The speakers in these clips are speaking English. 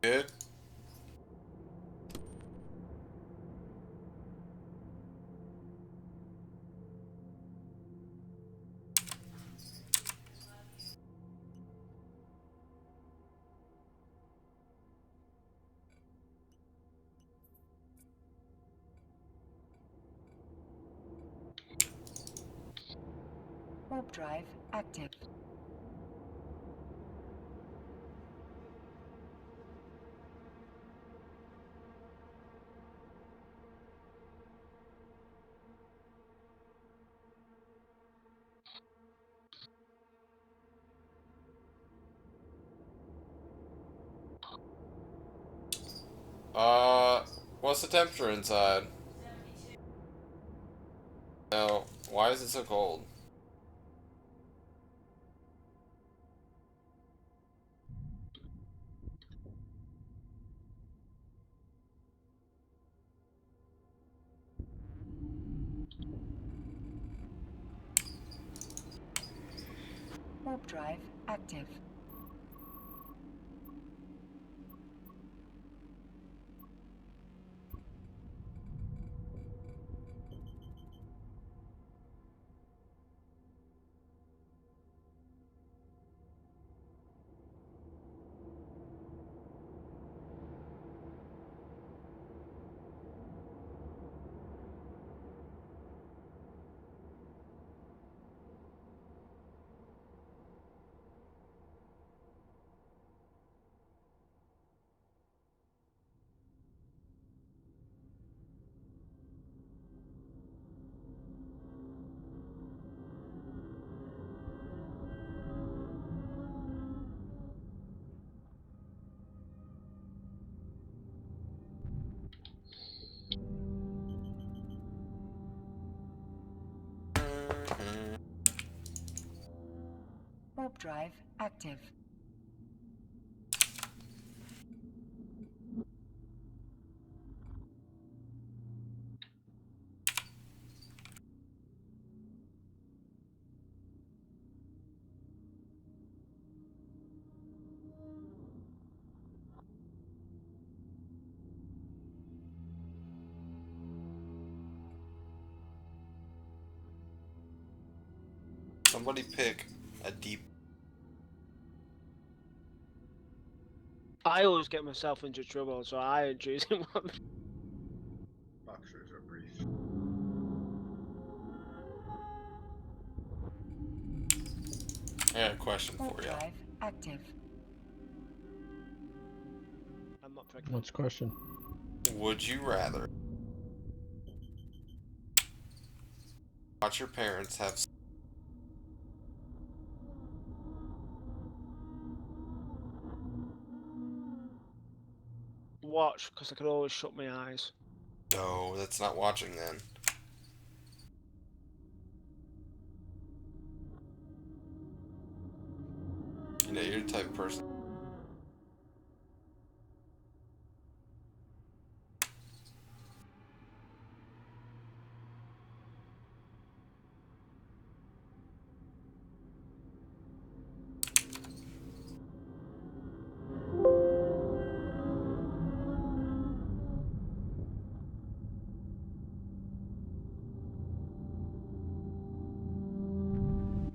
Good. Warp drive active. What's the temperature inside? No, why is it so cold? Warp drive active. Warp drive active. Somebody pick a deep. I always get myself into trouble, so I ain't choosing one. Boxers are brief. I got a question Warp for you. drive active. I'm not pregnant. What's the question? Would you rather watch your parents have Watch, because I can always shut my eyes. No, that's not watching then. You know, you're the type of person.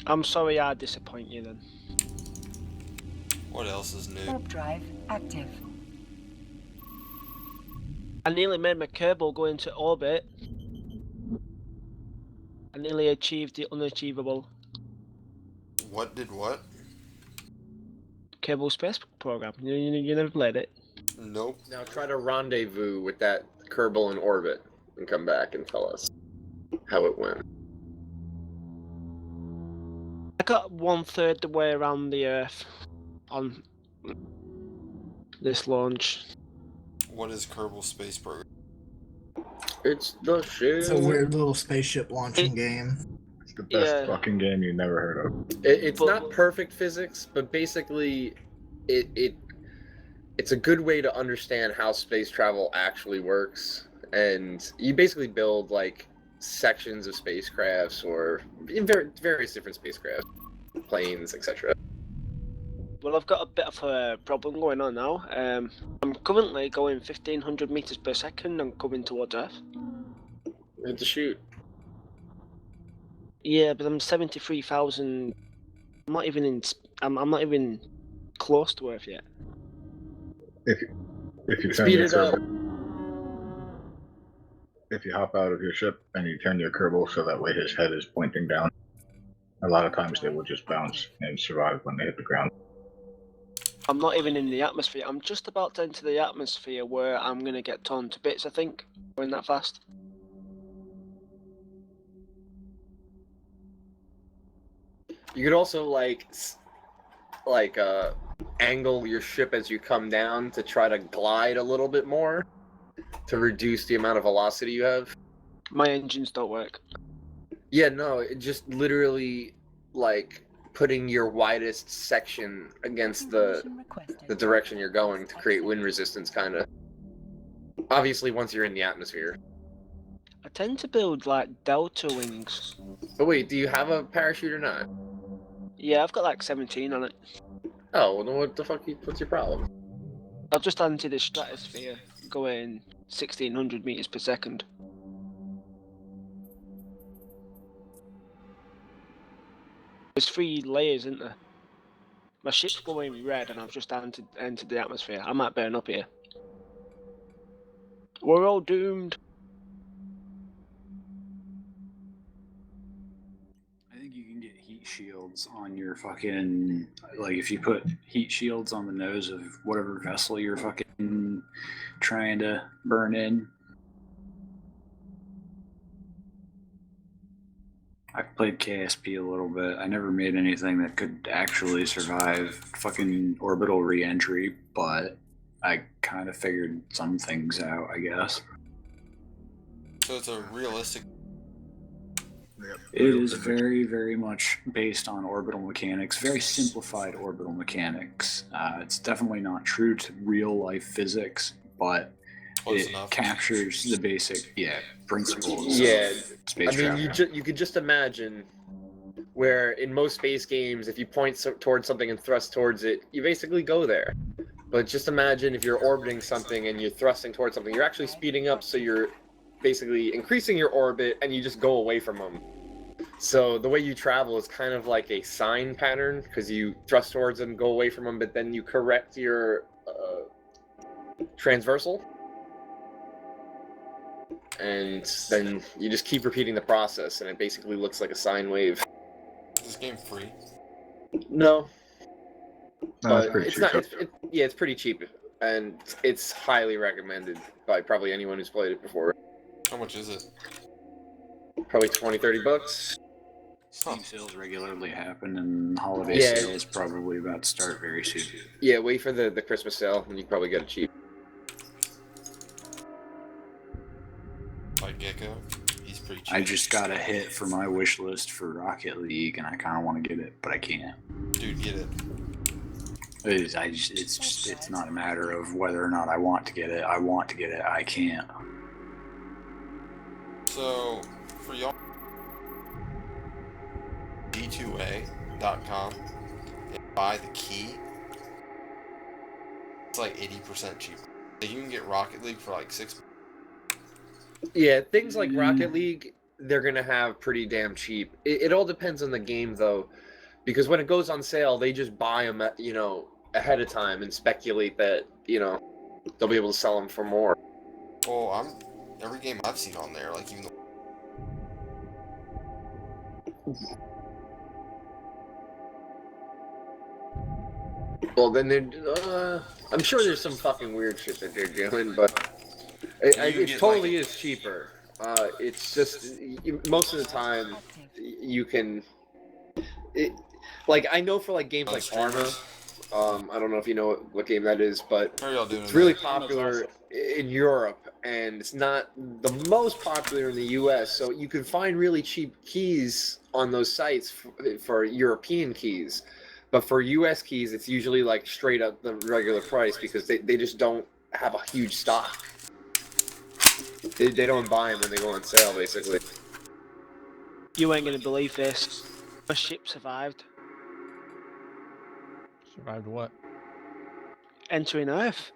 I'm sorry I disappoint you then. What else is new? Warp drive active. I nearly made my Kerbal go into orbit. I nearly achieved the unachievable. What did what? Kerbal Space Program. You never played it? Nope. Now try to rendezvous with that Kerbal in orbit and come back and tell us how it went. I got 1/3 the way around the Earth on this launch. What is Kerbal Space Program? It's the shit. It's a weird little spaceship launching game. It's the best Yeah. fucking game you never heard of. It's But- not perfect physics, but basically, it's a good way to understand how space travel actually works. And you basically build like sections of spacecrafts or in various different spacecrafts, planes, etc. But Well, I've got a bit of a problem going on now. I'm currently going 1,500 meters per second and coming towards Earth. You have to shoot. Yeah, but I'm 73,000. I'm not even in. I'm not even close to Earth yet. If you turn Speed your it up. Kerbal, if you hop out of your ship and you turn your Kerbal so that way his head is pointing down, a lot of times they will just bounce and survive when they hit the ground. I'm not even in the atmosphere. I'm just about to enter the atmosphere where I'm gonna get torn to bits. I think going that fast. You could also angle your ship as you come down to try to glide a little bit more to reduce the amount of velocity you have. My engines don't work. Yeah, no, it just literally like putting your widest section against the Conversion requested. direction you're going to create wind resistance, kind of. Obviously, once you're in the atmosphere. I tend to build like delta wings. But wait, do you have a parachute or not? Yeah, I've got like 17 on it. Oh, well, then what the fuck? What's your problem? I've just entered the stratosphere, going 1,600 meters per second. There's 3 layers, isn't there? My ship's glowing red, and I've just entered the atmosphere. I might burn up here. We're all doomed. I think you can get heat shields on your fucking, like, if you put heat shields on the nose of whatever vessel you're fucking trying to burn in. I've played KSP a little bit. I never made anything that could actually survive fucking orbital re-entry, but I kind of figured some things out, I guess. So it's a realistic. Yep. It is very, very much based on orbital mechanics, very simplified orbital mechanics. It's definitely not true to real life physics, but Close it enough. captures the basic, principles Yeah, of space I mean, travel. you could just imagine where in most space games, if you point towards something and thrust towards it, you basically go there. But just imagine if you're orbiting something and you're thrusting towards something, you're actually speeding up, so you're basically increasing your orbit and you just go away from them. So the way you travel is kind of like a sine pattern, because you thrust towards them, go away from them, but then you correct your transversal. And then you just keep repeating the process, and it basically looks like a sine wave. Is this game free? No, No, it's but pretty it's cheap. not. It's pretty cheap, and it's highly recommended by probably anyone who's played it before. How much is it? Probably 20, 30 bucks. Steam sales regularly happen, and holiday Yeah. sale is probably about to start very soon. Yeah, wait for the Christmas sale, and you can probably get it cheap. Like Gecko? He's pretty cheap. I just got a hit for my wish list for Rocket League, and I kind of want to get it, but I can't. Dude, get it. It's not a matter of whether or not I want to get it. I want to get it. I can't. So, for y'all, d2a.com and buy the key. It's like 80% cheaper. So you can get Rocket League for like $6. Yeah, things like Rocket League, they're gonna have pretty damn cheap. It all depends on the game, though, because when it goes on sale, they just buy them, ahead of time and speculate that they'll be able to sell them for more. Well, every game I've seen on there, like even the Well, then I'm sure there's some fucking weird shit that they're doing, but You can it get, totally like- is cheaper. It's just most of the time Active. you can. I know for like games like Arma. I don't know if you know what game that is, but How are y'all doing? it's really tonight? popular in Europe, and it's not the most popular in the U.S. So you can find really cheap keys on those sites for European keys, but for U.S. keys, it's usually like straight up the regular price because they just don't have a huge stock. They don't buy them when they go on sale, basically. You ain't gonna believe this. My ship survived. Survived what? Entering Earth.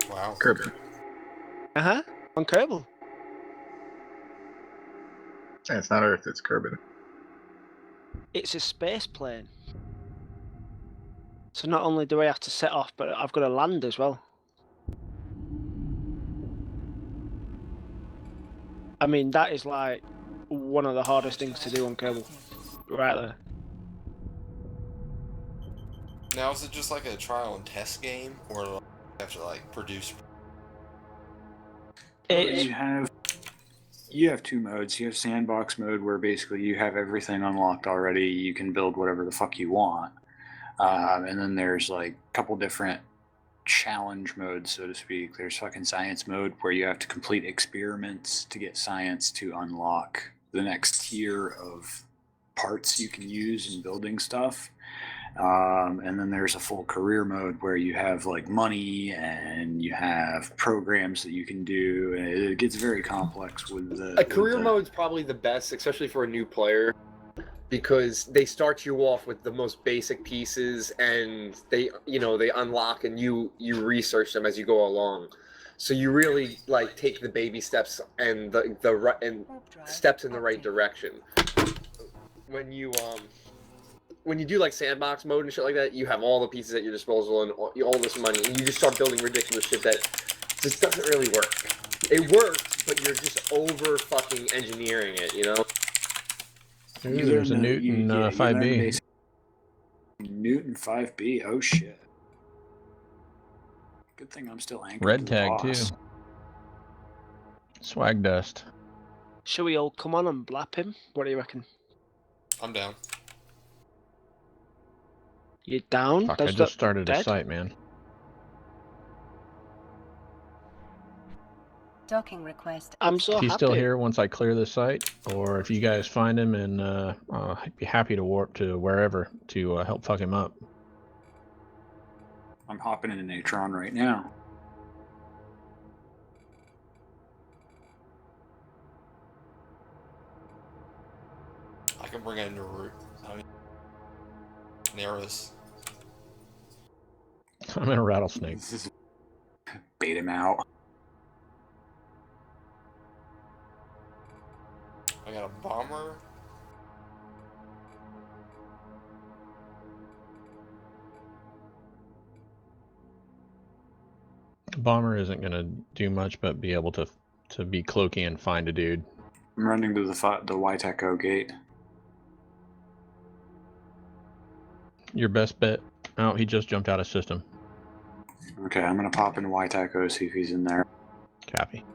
Wow. Kerbin. On Kerbal. Yeah, it's not Earth, it's Kerbin. It's a space plane. So not only do I have to set off, but I've got to land as well. I mean, that is like one of the hardest things to do on Kerbal. Right there. Now, is it just like a trial and test game, or like, you have to like produce? It's, You have two modes. You have sandbox mode where basically you have everything unlocked already. You can build whatever the fuck you want. And then there's like a couple different challenge modes, so to speak. There's fucking science mode where you have to complete experiments to get science to unlock the next tier of parts you can use in building stuff. And then there's a full career mode where you have like money and you have programs that you can do, and it gets very complex with the Career mode's probably the best, especially for a new player, because they start you off with the most basic pieces, and they unlock, and you research them as you go along. So you really like take the baby steps and the steps in the right direction. When you do like sandbox mode and shit like that, you have all the pieces at your disposal and all this money, and you just start building ridiculous shit that just doesn't really work. It works, but you're just over fucking engineering it, you know? Ooh, there's a Newton 5B. Newton 5B. Oh shit. Good thing I'm still anchored. Red to the tag boss. too. Swag dust. shall we all come on and blap him? What do you reckon? I'm down. You down? Fuck, I Does just that started a dead? site, man. Docking request. I'm so He's happy. still here once I clear the site, or if you guys find him, and I'd be happy to warp to wherever to help fuck him up. I'm hopping into Natron right now. I can bring in Neris. I'm in a rattlesnake. Bait him out. I got a bomber. Bomber isn't gonna do much, but be able to be cloaky and find a dude. I'm running to the Waiteco gate. Your best bet. Oh, he just jumped out of system. Okay, I'm gonna pop into Waiteco, see if he's in there. Copy.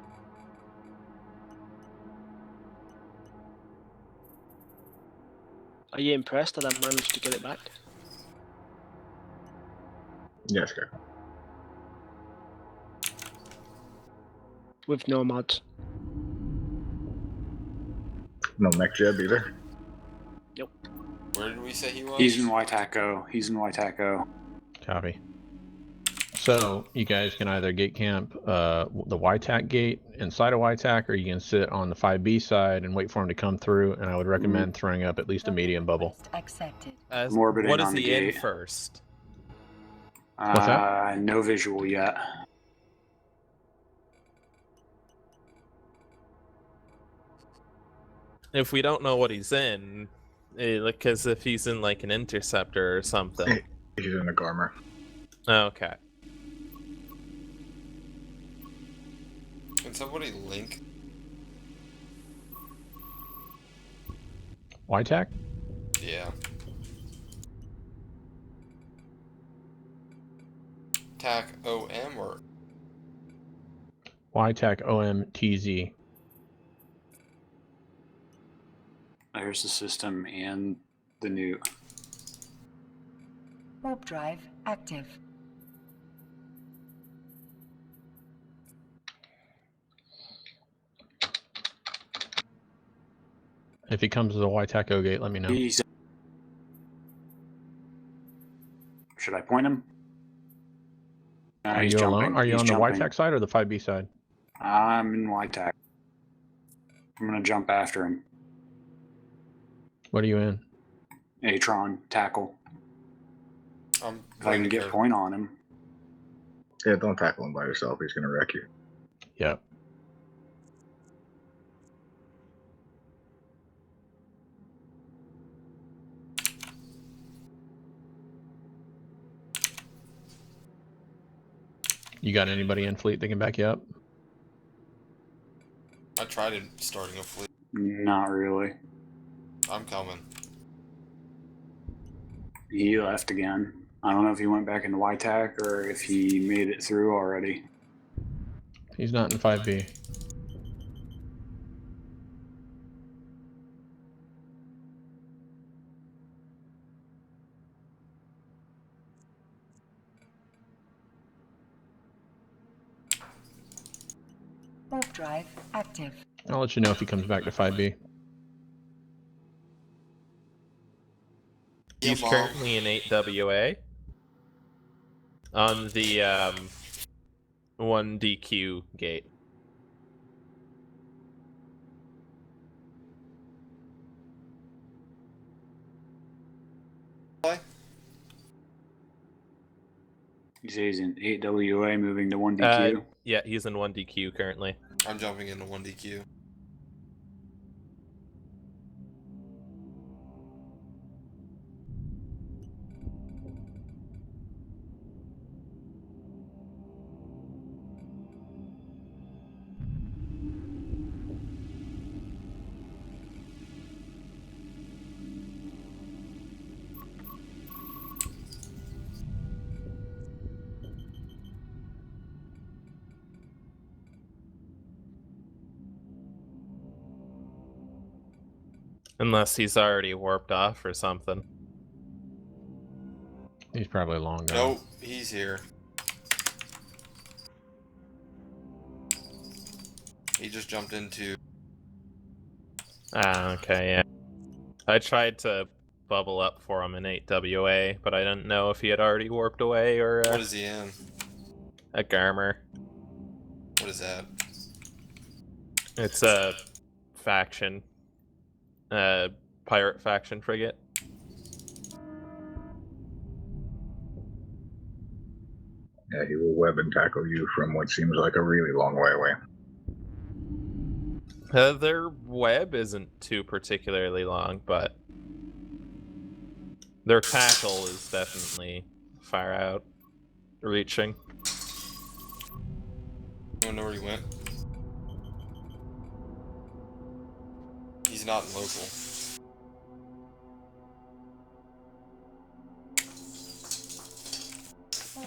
Are you impressed that I managed to get it back? Yes, sir. With no mods. No mech jeb either. Where did we say he was? He's in Waiteco. Copy. So you guys can either gate camp the YTAC gate inside of YTAC, or you can sit on the 5B side and wait for him to come through. And I would recommend throwing up at least a medium bubble. Accepted. Morbid What in is on the the end gate. first? What's that? No visual yet. If we don't know what he's in, because if he's in like an interceptor or something. He's in the Garmer. Okay. Can somebody link? YTAC? Yeah. TAC OM or YTAC OMTZ. There's the system and the new. Warp drive active. If he comes to the YTAC gate, let me know. Should I point him? Are He's you jumping. alone? Are you He's on the jumping. YTAC side or the 5B side? I'm in YTAC. I'm gonna jump after him. What are you in? Atron, tackle. I'm If I can playing get the point on him. Yeah, don't tackle him by yourself. He's gonna wreck you. Yep. You got anybody in fleet that can back you up? I tried starting a fleet. Not really. I'm coming. He left again. I don't know if he went back into YTAC or if he made it through already. He's not in 5B. Warp drive active. I'll let you know if he comes back to 5B. He's Mom. currently in 8WA on the 1DQ gate. Play? He says he's in 8WA moving to 1DQ. Yeah, he's in 1DQ currently. I'm jumping into 1DQ. Unless he's already warped off or something. He's probably long gone. Nope, he's here. He just jumped into. Ah, okay, yeah. I tried to bubble up for him in 8WA, but I didn't know if he had already warped away or What is he in? a Garmer. What is that? It's a faction. Pirate faction frigate. Yeah, he will web and tackle you from what seems like a really long way away. Their web isn't too particularly long, but their tackle is definitely far out reaching. I don't know where he went. He's not local.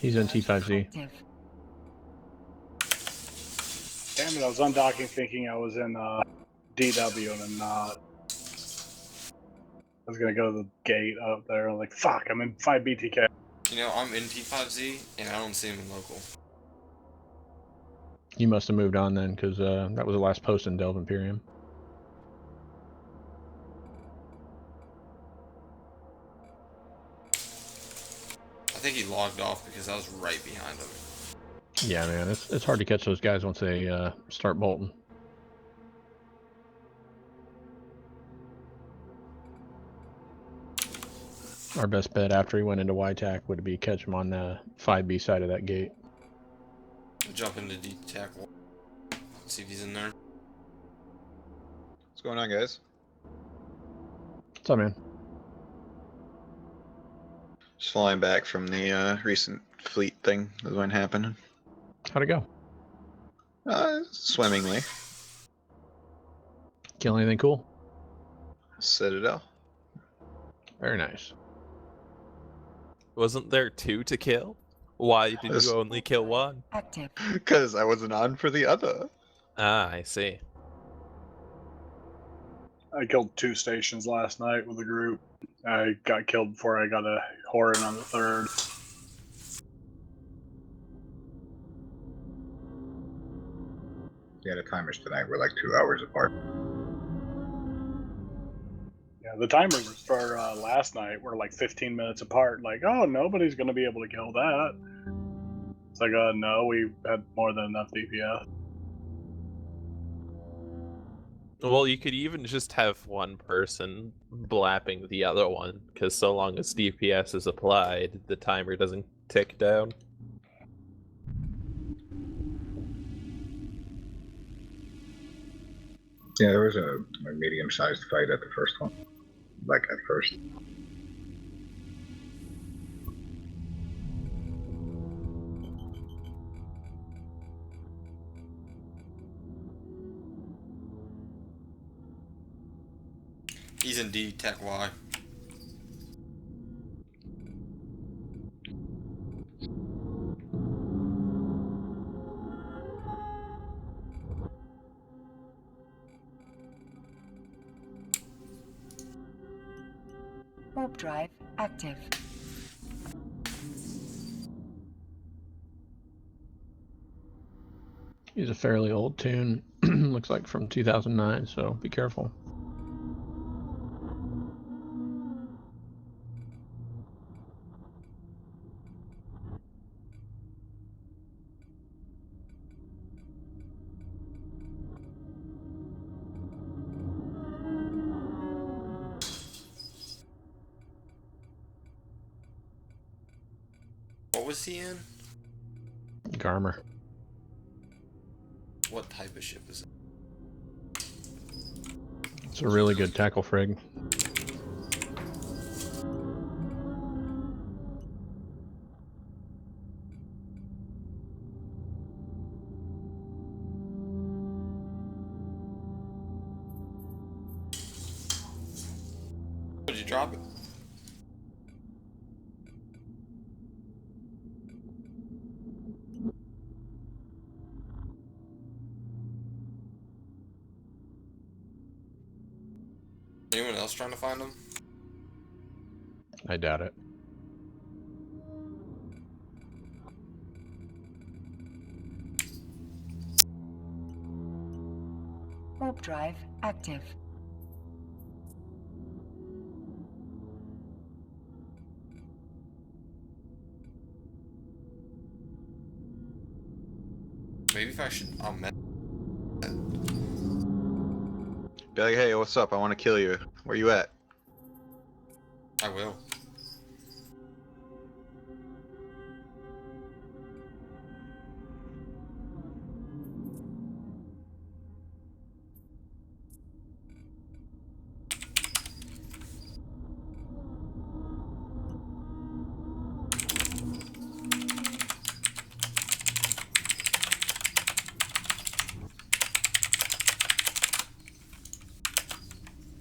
He's in T5Z. Active. Damn it, I was undocking thinking I was in DW and I'm not. I was gonna go to the gate up there. I'm like, fuck, I'm in 5 BTK. You know, I'm in T5Z and I don't see him in local. You must have moved on then, because that was the last post in Delve Imperium. I think he logged off because I was right behind him. Yeah, man, it's hard to catch those guys once they start bolting. Our best bet after he went into YTAC would be catch him on the 5B side of that gate. Jump into DTAC. See if he's in there. What's going on, guys? What's up, man? Just flying back from the recent fleet thing that went happening. How'd it go? Swimmingly. Kill anything cool? Citadel. Very nice. Wasn't there 2 to kill? Why did This- you only kill 1? Active. Because I wasn't on for the other. Ah, I see. I killed 2 stations last night with a group. I got killed before I got a Horin on the 3rd. Yeah, the timers tonight were like 2 hours apart. Yeah, the timers for last night were like 15 minutes apart. Like, oh, nobody's gonna be able to kill that. It's like, no, we had more than enough DPS. Well, you could even just have one person blapping the other one, because so long as DPS is applied, the timer doesn't tick down. Yeah, there was a medium-sized fight at the first one. Like at first. He's indeed Tech Y. Warp drive active. He's a fairly old tune. Looks like from 2009, so be careful. What was he in? Garmer. What type of ship is it? It's a really good tackle frig. Did you drop it? Anyone else trying to find him? I doubt it. Warp drive active. Maybe if I should. I'll met. Be like, hey, what's up? I want to kill you. Where you at? I will.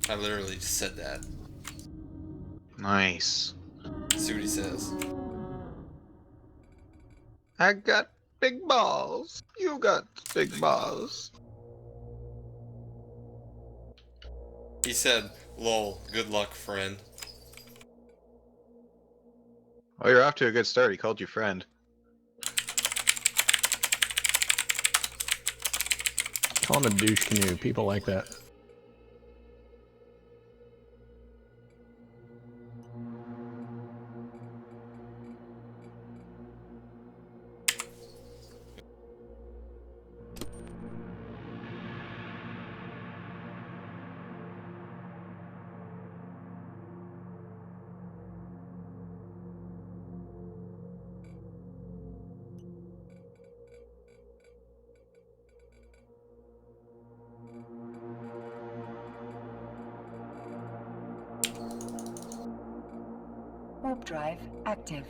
I literally just said that. Nice. See what he says. I got big balls. You got big balls. He said, "Lol, good luck, friend." Oh, you're off to a good start. He called you friend. Call him a douche canoe. People like that. Warp drive active.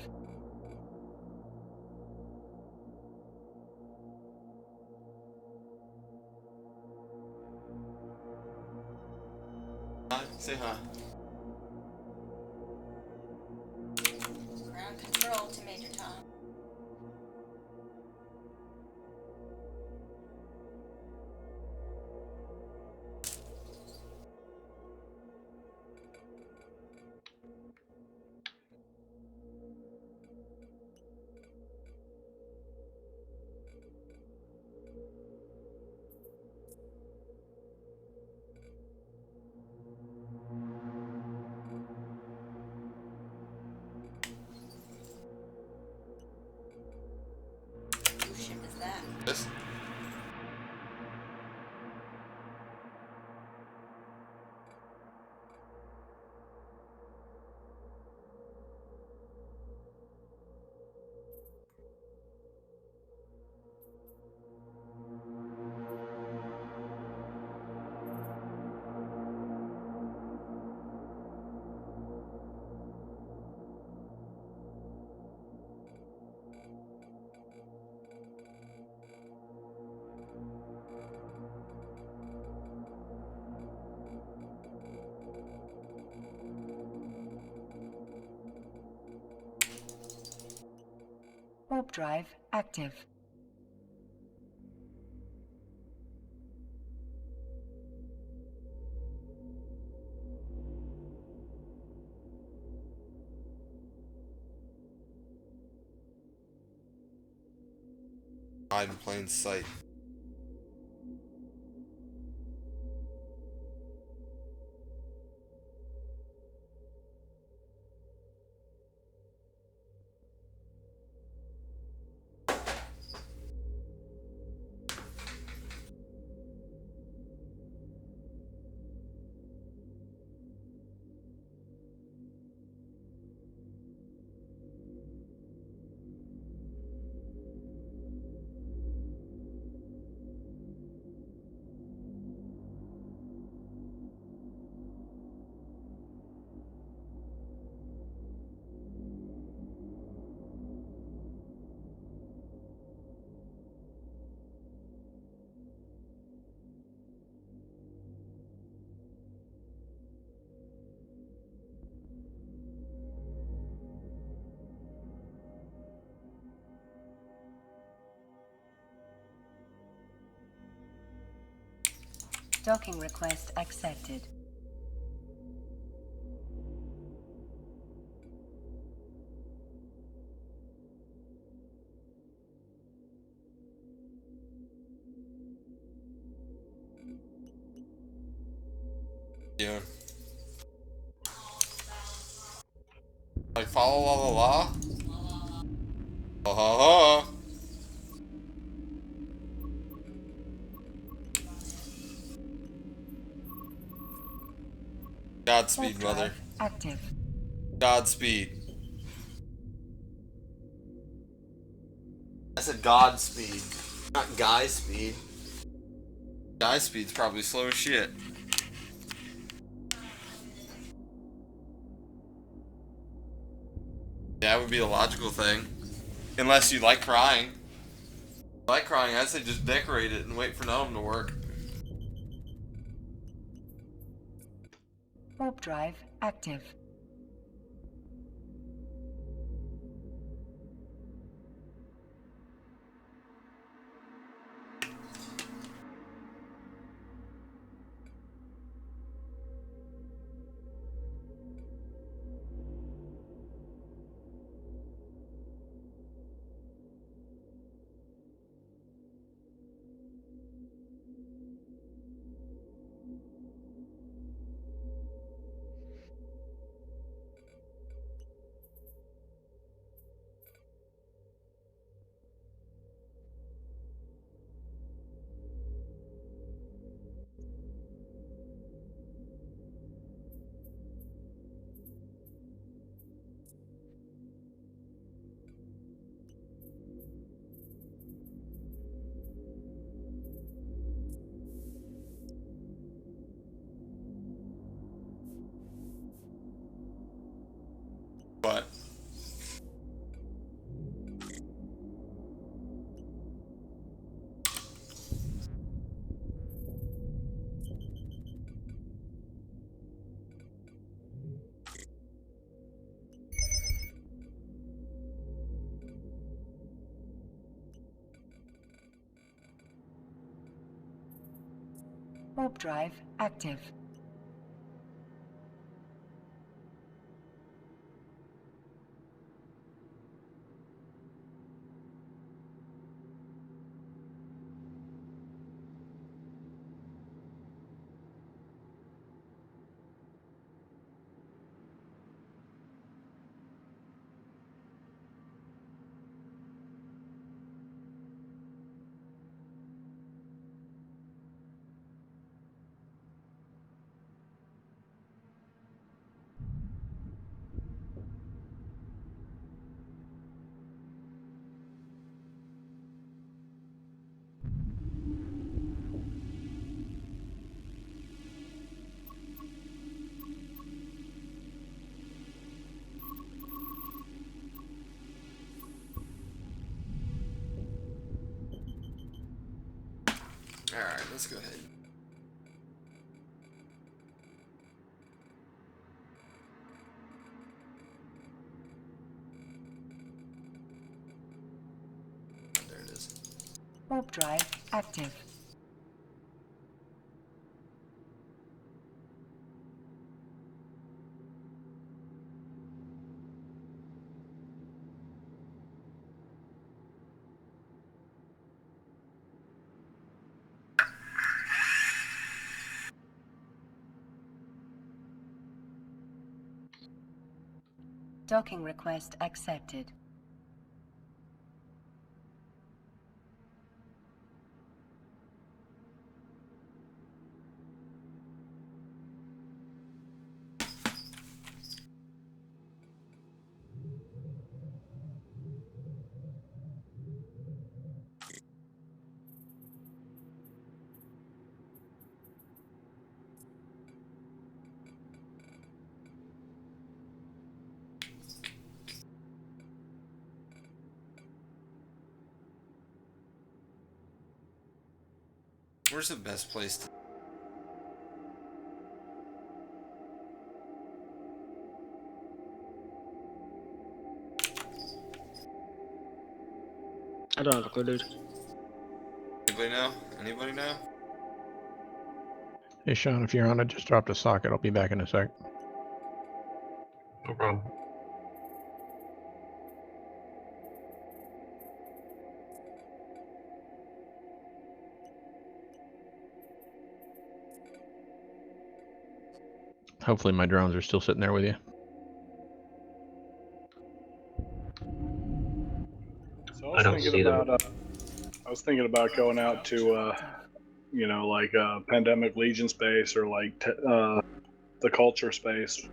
Hi, say hi. Ground control to Major Tom. Whose ship is that? This. Warp drive active. Hide in plain sight. Docking request accepted. Yeah. Like follow all the law? Uh-huh. Godspeed, Warp drive mother. active. Godspeed. I said Godspeed, not Guy speed. Guy speed's probably slow as shit. That would be a logical thing. Unless you like crying. If you like crying, I'd say just decorate it and wait for none of them to work. Warp drive active. But Warp drive active. alright, let's go ahead. Warp drive active. Docking request accepted. Where's the best place to... I don't have a clue, dude. Anybody know? Anybody know? Hey, Sean, if you're on, I just dropped a socket. I'll be back in a sec. No problem. Hopefully my drones are still sitting there with you. So I don't see them. I was thinking about going out to, you know, like Pandemic Legion space or like the Culture space,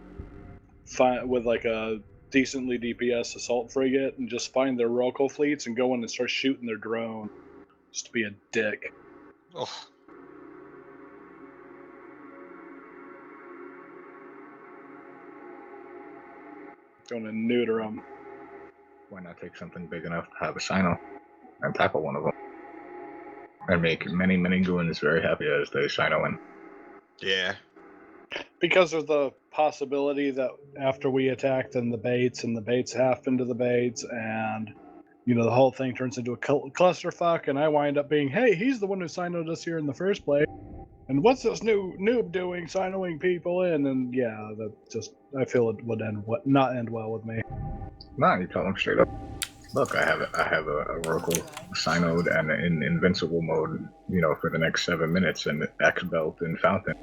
with like a decently DPS assault frigate and just find their local fleets and go in and start shooting their drone. Just to be a dick. Oh, Going to neuter them. Why not take something big enough to have a Sino and tackle one of them? And make many, many goons very happy as they Sino in. yeah. Because of the possibility that after we attack, then the baits half into the baits, and you know the whole thing turns into a clusterfuck, and I wind up being, hey, he's the one who Sinoed us here in the first place, and what's this new noob doing, Sinoing people in? And yeah, that just I feel it would not end well with me. Nah, you tell them straight up. Look, I have a Oracle Sinoed and in Invincible mode, you know, for the next 7 minutes, and X Belt and Fountain.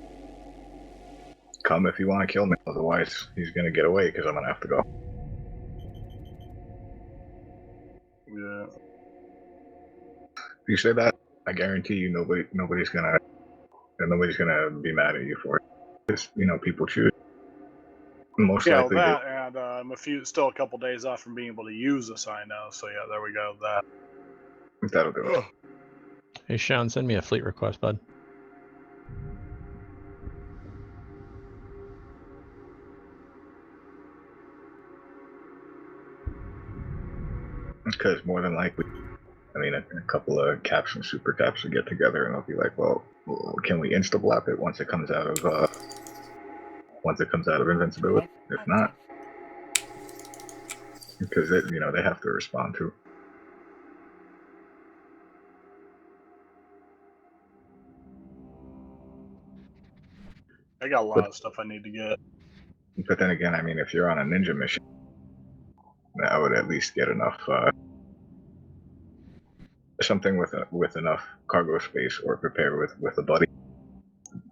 Come if you want to kill me, otherwise he's gonna get away because I'm gonna have to go. Yeah. If you say that, I guarantee you nobody's gonna be mad at you for it. Because, you know, people choose. Most Yeah, likely that, and I'm still a couple days off from being able to use a Sino, so yeah, there we go. that'll do it. Hey, Sean, send me a fleet request, bud. Because more than likely, I mean, a couple of caps and super caps will get together and they'll be like, well, can we insta-blap it once it comes out of invincibility? If not, because they have to respond to. I got a lot of stuff I need to get. But then again, I mean, if you're on a ninja mission, I would at least get enough, something with enough cargo space, or prepare with a buddy.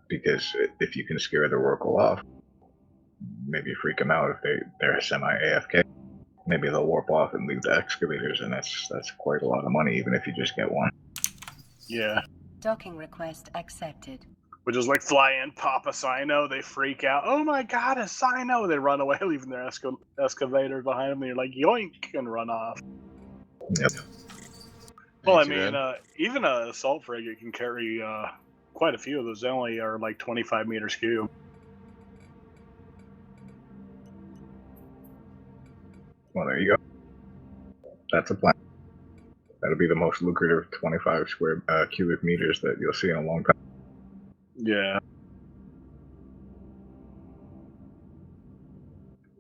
Because if you can scare the Oracle off, maybe freak them out if they're semi-AFK. Maybe they'll warp off and leave the excavators, and that's quite a lot of money, even if you just get one. Yeah. Docking request accepted. We just like fly in, pop a Sino, they freak out. Oh my god, a Sino! They run away, leaving their excavator behind them, and you're like, yoink, and run off. Yep. Well, I mean, even an assault frigate can carry quite a few of those. They only are like 25 meters cube. Well, there you go. That's a plan. That'll be the most lucrative 25 square cubic meters that you'll see in a long time. Yeah.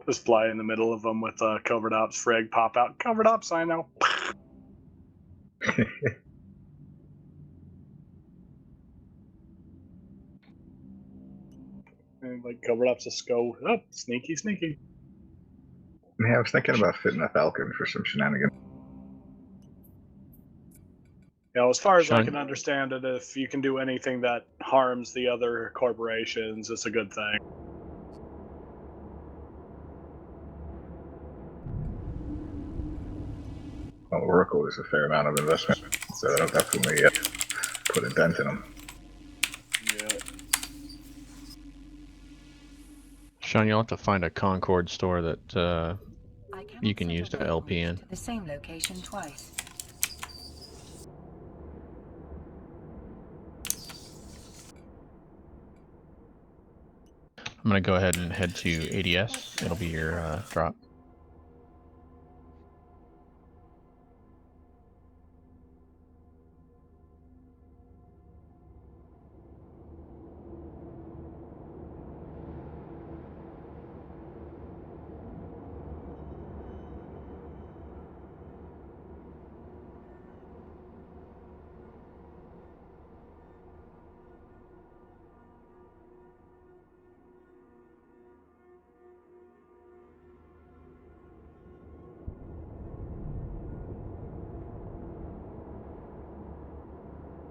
Just fly in the middle of them with covert ops frig, pop out, covert ops, I know. And like covered up to go up, sneaky, sneaky. Yeah, I was thinking about fitting a Falcon for some shenanigans. You know, as far as I Sean? can understand it, if you can do anything that harms the other corporations, it's a good thing. Well, Oracle is a fair amount of investment, so that'll definitely put a dent in them. Yeah. Sean, you'll have to find a Concord store that I cannot you can send use a to LP in. to the same location twice. I'm gonna go ahead and head to ADS. It'll be your drop.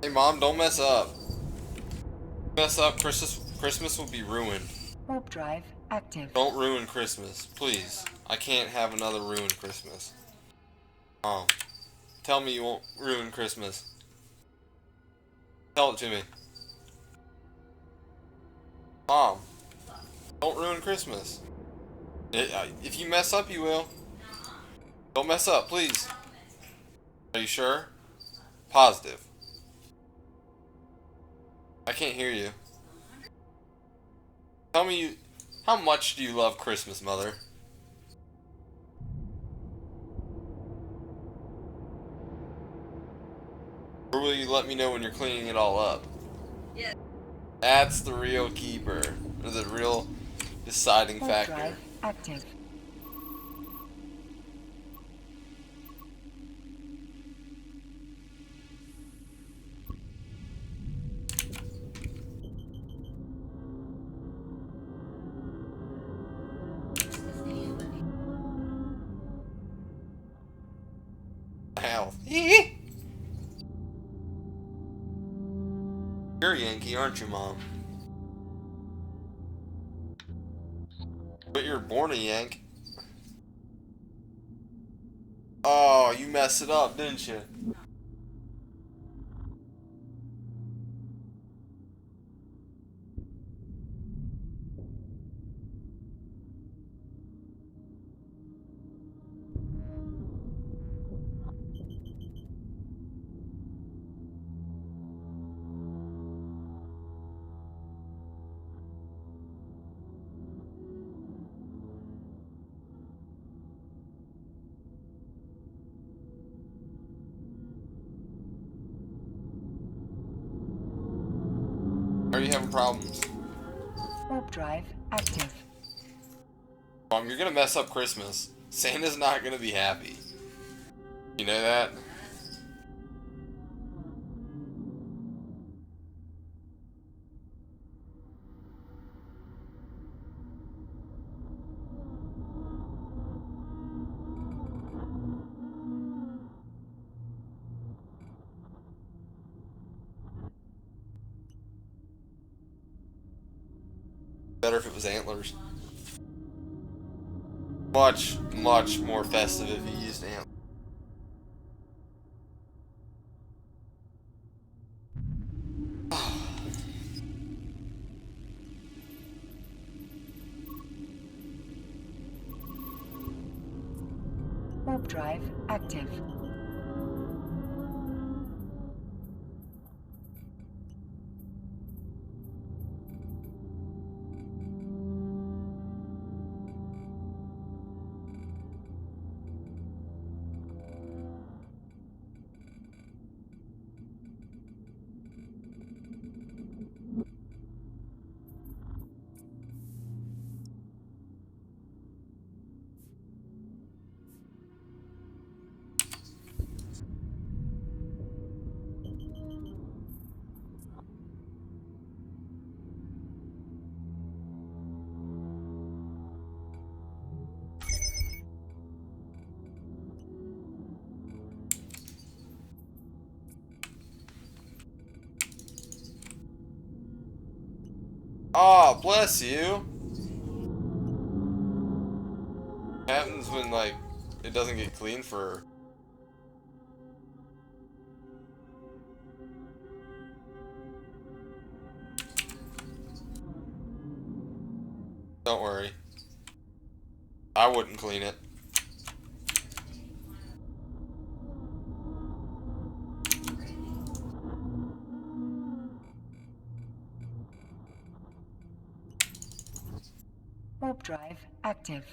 Hey mom, don't mess up. Mess up, Christmas will be ruined. Warp drive active. Don't ruin Christmas, please. I can't have another ruined Christmas. Mom, tell me you won't ruin Christmas. Tell it to me. Mom, don't ruin Christmas. If you mess up, you will. Don't mess up, please. Are you sure? Positive. I can't hear you. Tell me how much do you love Christmas, Mother? Or will you let me know when you're cleaning it all up? Yeah. That's the real keeper. Or the real deciding Warp factor. drive active. Hell. You're a Yankee, aren't you, Mom? But you're born a Yank. Oh, you messed it up, didn't you? Are you having problems? Warp drive active. Mom, you're gonna mess up Christmas. Santa's not gonna be happy. You know that? Better if it was antlers. Much, much more festive if you used antlers. Warp drive active. Ah, bless you. Happens when like it doesn't get clean for. Don't worry. I wouldn't clean it. Warp drive active.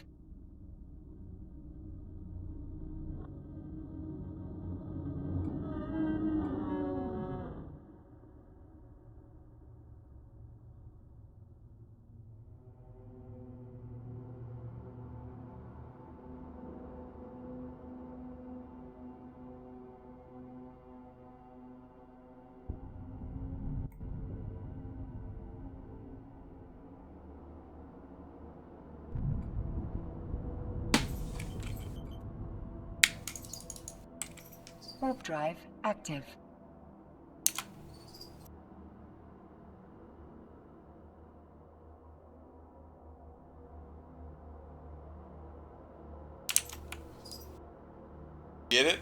Warp drive active. Get it?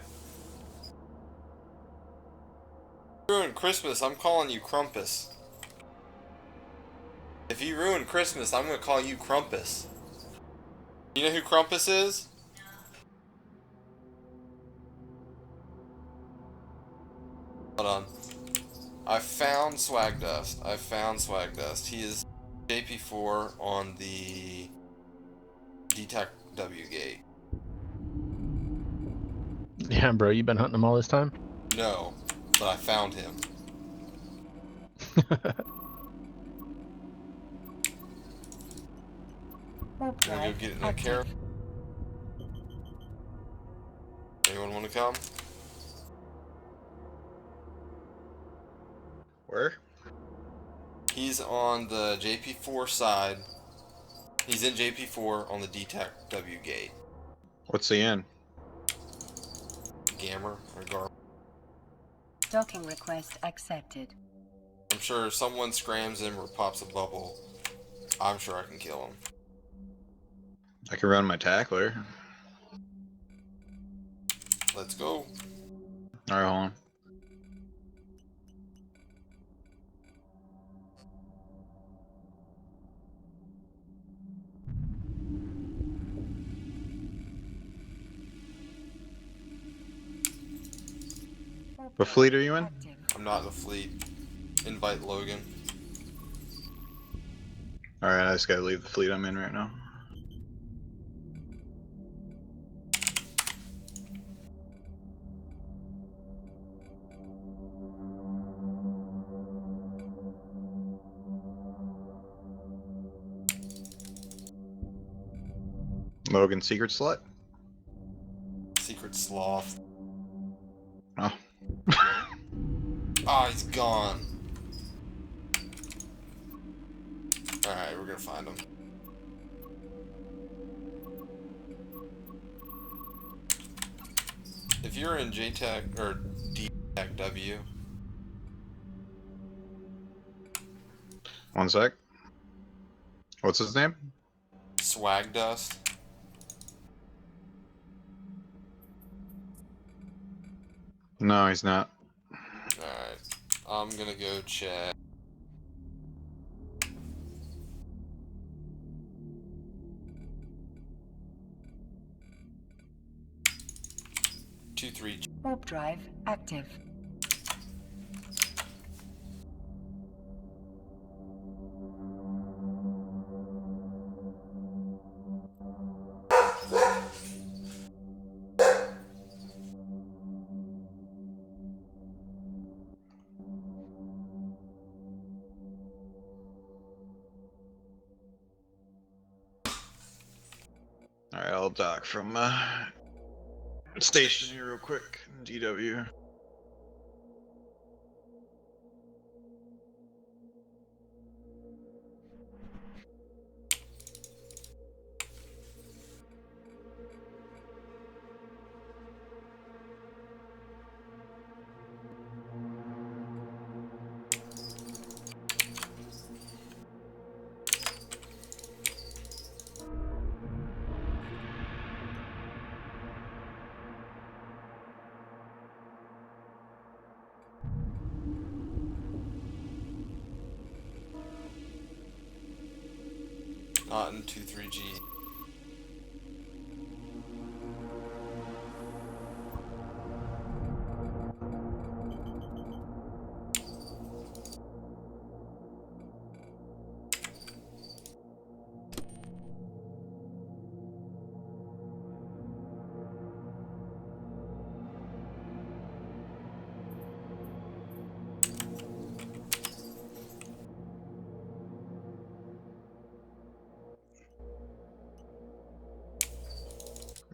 Ruin Christmas, I'm calling you Crumpus. If you ruin Christmas, I'm gonna call you Crumpus. You know who Crumpus is? Hold on. I found Swag Dust. I found Swag Dust. He is JP4 on the DTAC-W gate. Yeah, bro, you been hunting them all this time? No, but I found him. Warp Can I go drive get it in a active. carrot? Anyone want to come? Where? He's on the JP4 side. He's in JP4 on the DTAC-W gate. What's he in? Gamma or Gar. Docking request accepted. I'm sure if someone scrams him or pops a bubble, I'm sure I can kill him. I can run my tackler. Let's go. Alright, hold on. What fleet are you in? Active. I'm not in the fleet. Invite Logan. Alright, I just gotta leave the fleet I'm in right now. Logan, secret slut? Secret Sloth. Oh. Ah, he's gone. Alright, we're gonna find him. If you're in JTAC or DTAC-W, One sec. What's his name? Swag Dust. No, he's not. Alright, I'm gonna go check. Two, three. Warp drive active. Alright, I'll dock from station here real quick. DW. not in 2-3G.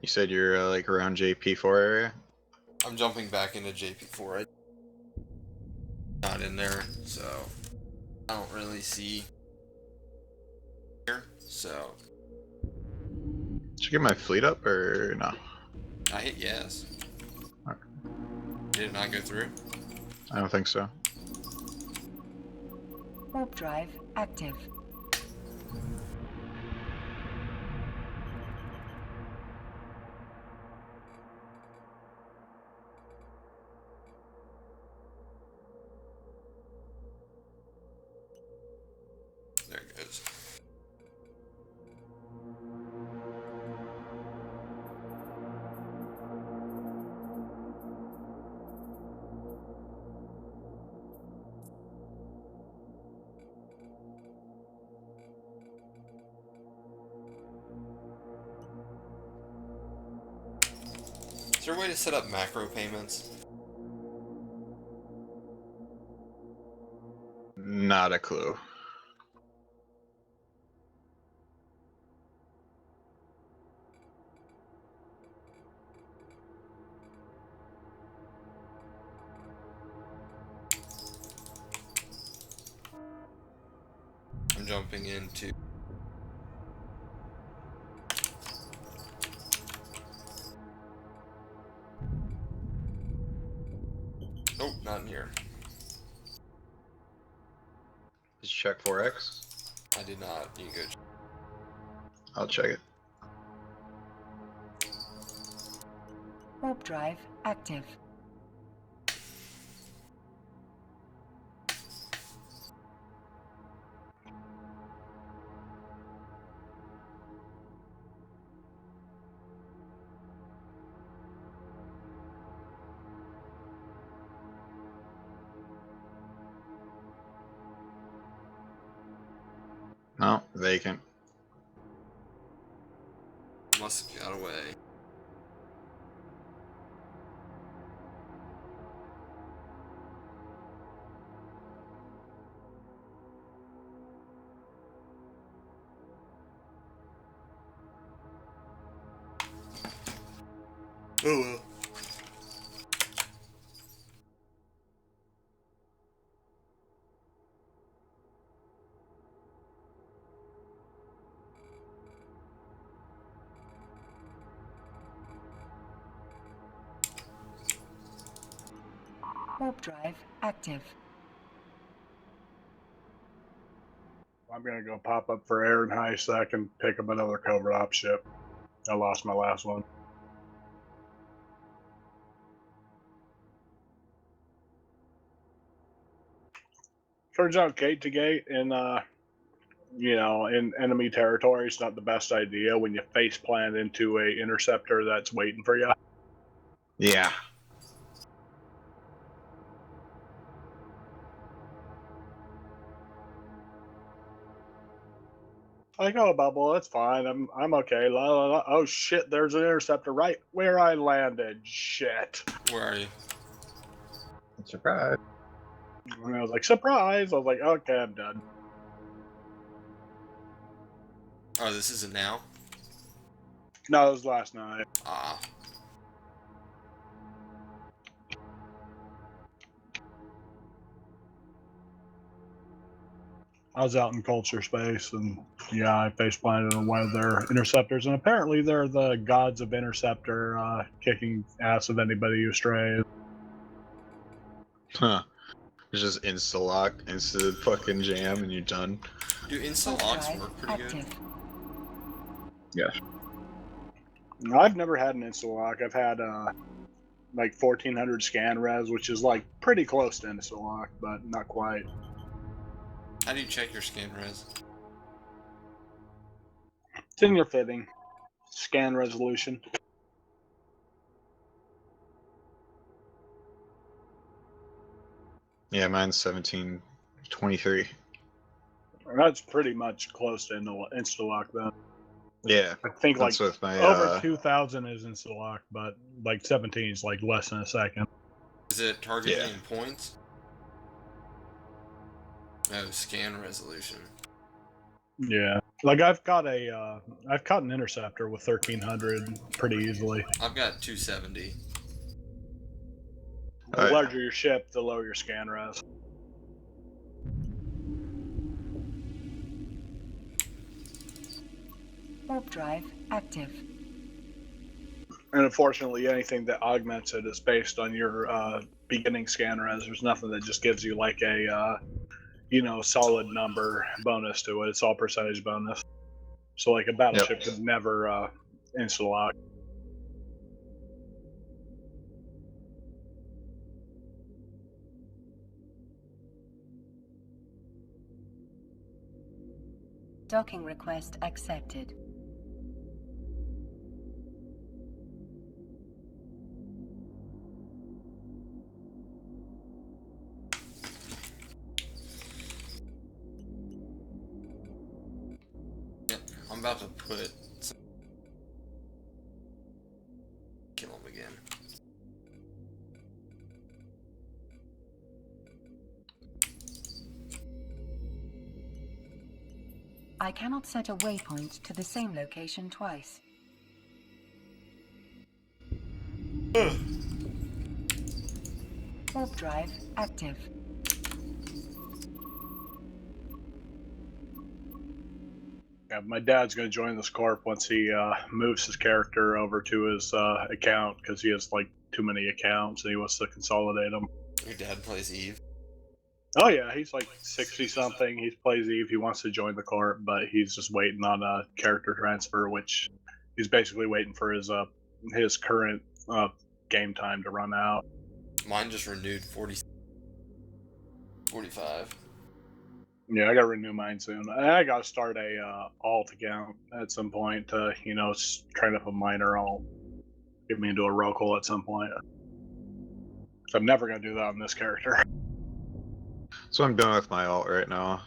You said you're like around JP4 area? I'm jumping back into JP4. I'm not in there, so I don't really see here. So Did you get my fleet up or no? I hit yes. Okay. Did it not go through? I don't think so. Warp drive active. There it goes. Is there a way to set up macro payments? Not a clue. I'm jumping into nope, not in here. Did you check 4X? I did not. You can go. I'll check it. Warp drive active. No, vacant. Must have got away. Oh well. Warp drive active. I'm gonna go pop up for air and high sec and pick up another covert op ship. I lost my last one. Turns out gate to gate in in enemy territory is not the best idea when you face plant into a interceptor that's waiting for you. Yeah. Like, oh, bubble, that's fine. I'm okay. La, la, la. Oh shit, there's an interceptor right where I landed. Shit. Where are you? Surprise. And I was like, surprise. I was like, okay, I'm done. Oh, this isn't now? No, it was last night. Ah. I was out in culture space, and yeah, I face planted on one of their interceptors, and apparently they're the gods of interceptor, kicking ass of anybody who strays. Huh. It's just insta-lock, insta-fucking jam, and you're done. Do insta-locks work pretty good? Yes. I've never had an insta-lock. I've had, like 1400 scan res, which is like pretty close to insta-lock, but not quite. How do you check your scan res? It's in your fitting. Scan resolution. Yeah, mine's 1723. That's pretty much close to Instalock, though. Yeah, I think like that's with my over 2,000 is Instalock, but like 17 is like less than a second. Is it targeting points? No, scan resolution. Yeah, like I've caught an interceptor with 1,300 pretty easily. I've got 270. The larger your ship, the lower your scan res. Warp drive active. And unfortunately, anything that augments it is based on your beginning scan res. There's nothing that just gives you like a solid number bonus to it. It's all percentage bonus. So like a battleship could never insta-lock. Docking request accepted. Yep, I'm about to put some... Kill him again. I cannot set a waypoint to the same location twice. Warp drive active. Yeah, my dad's going to join this corp once he moves his character over to his account because he has like too many accounts and he wants to consolidate them. Your dad plays Eve? Oh yeah, he's like 60 something. He plays Eve. He wants to join the corp, but he's just waiting on a character transfer, which he's basically waiting for his current game time to run out. Mine just renewed 45. Yeah, I gotta renew mine soon. I gotta start a alt account at some point to train up a miner. I'll get me into a rocal at some point. So I'm never gonna do that on this character. So I'm done with my alt right now.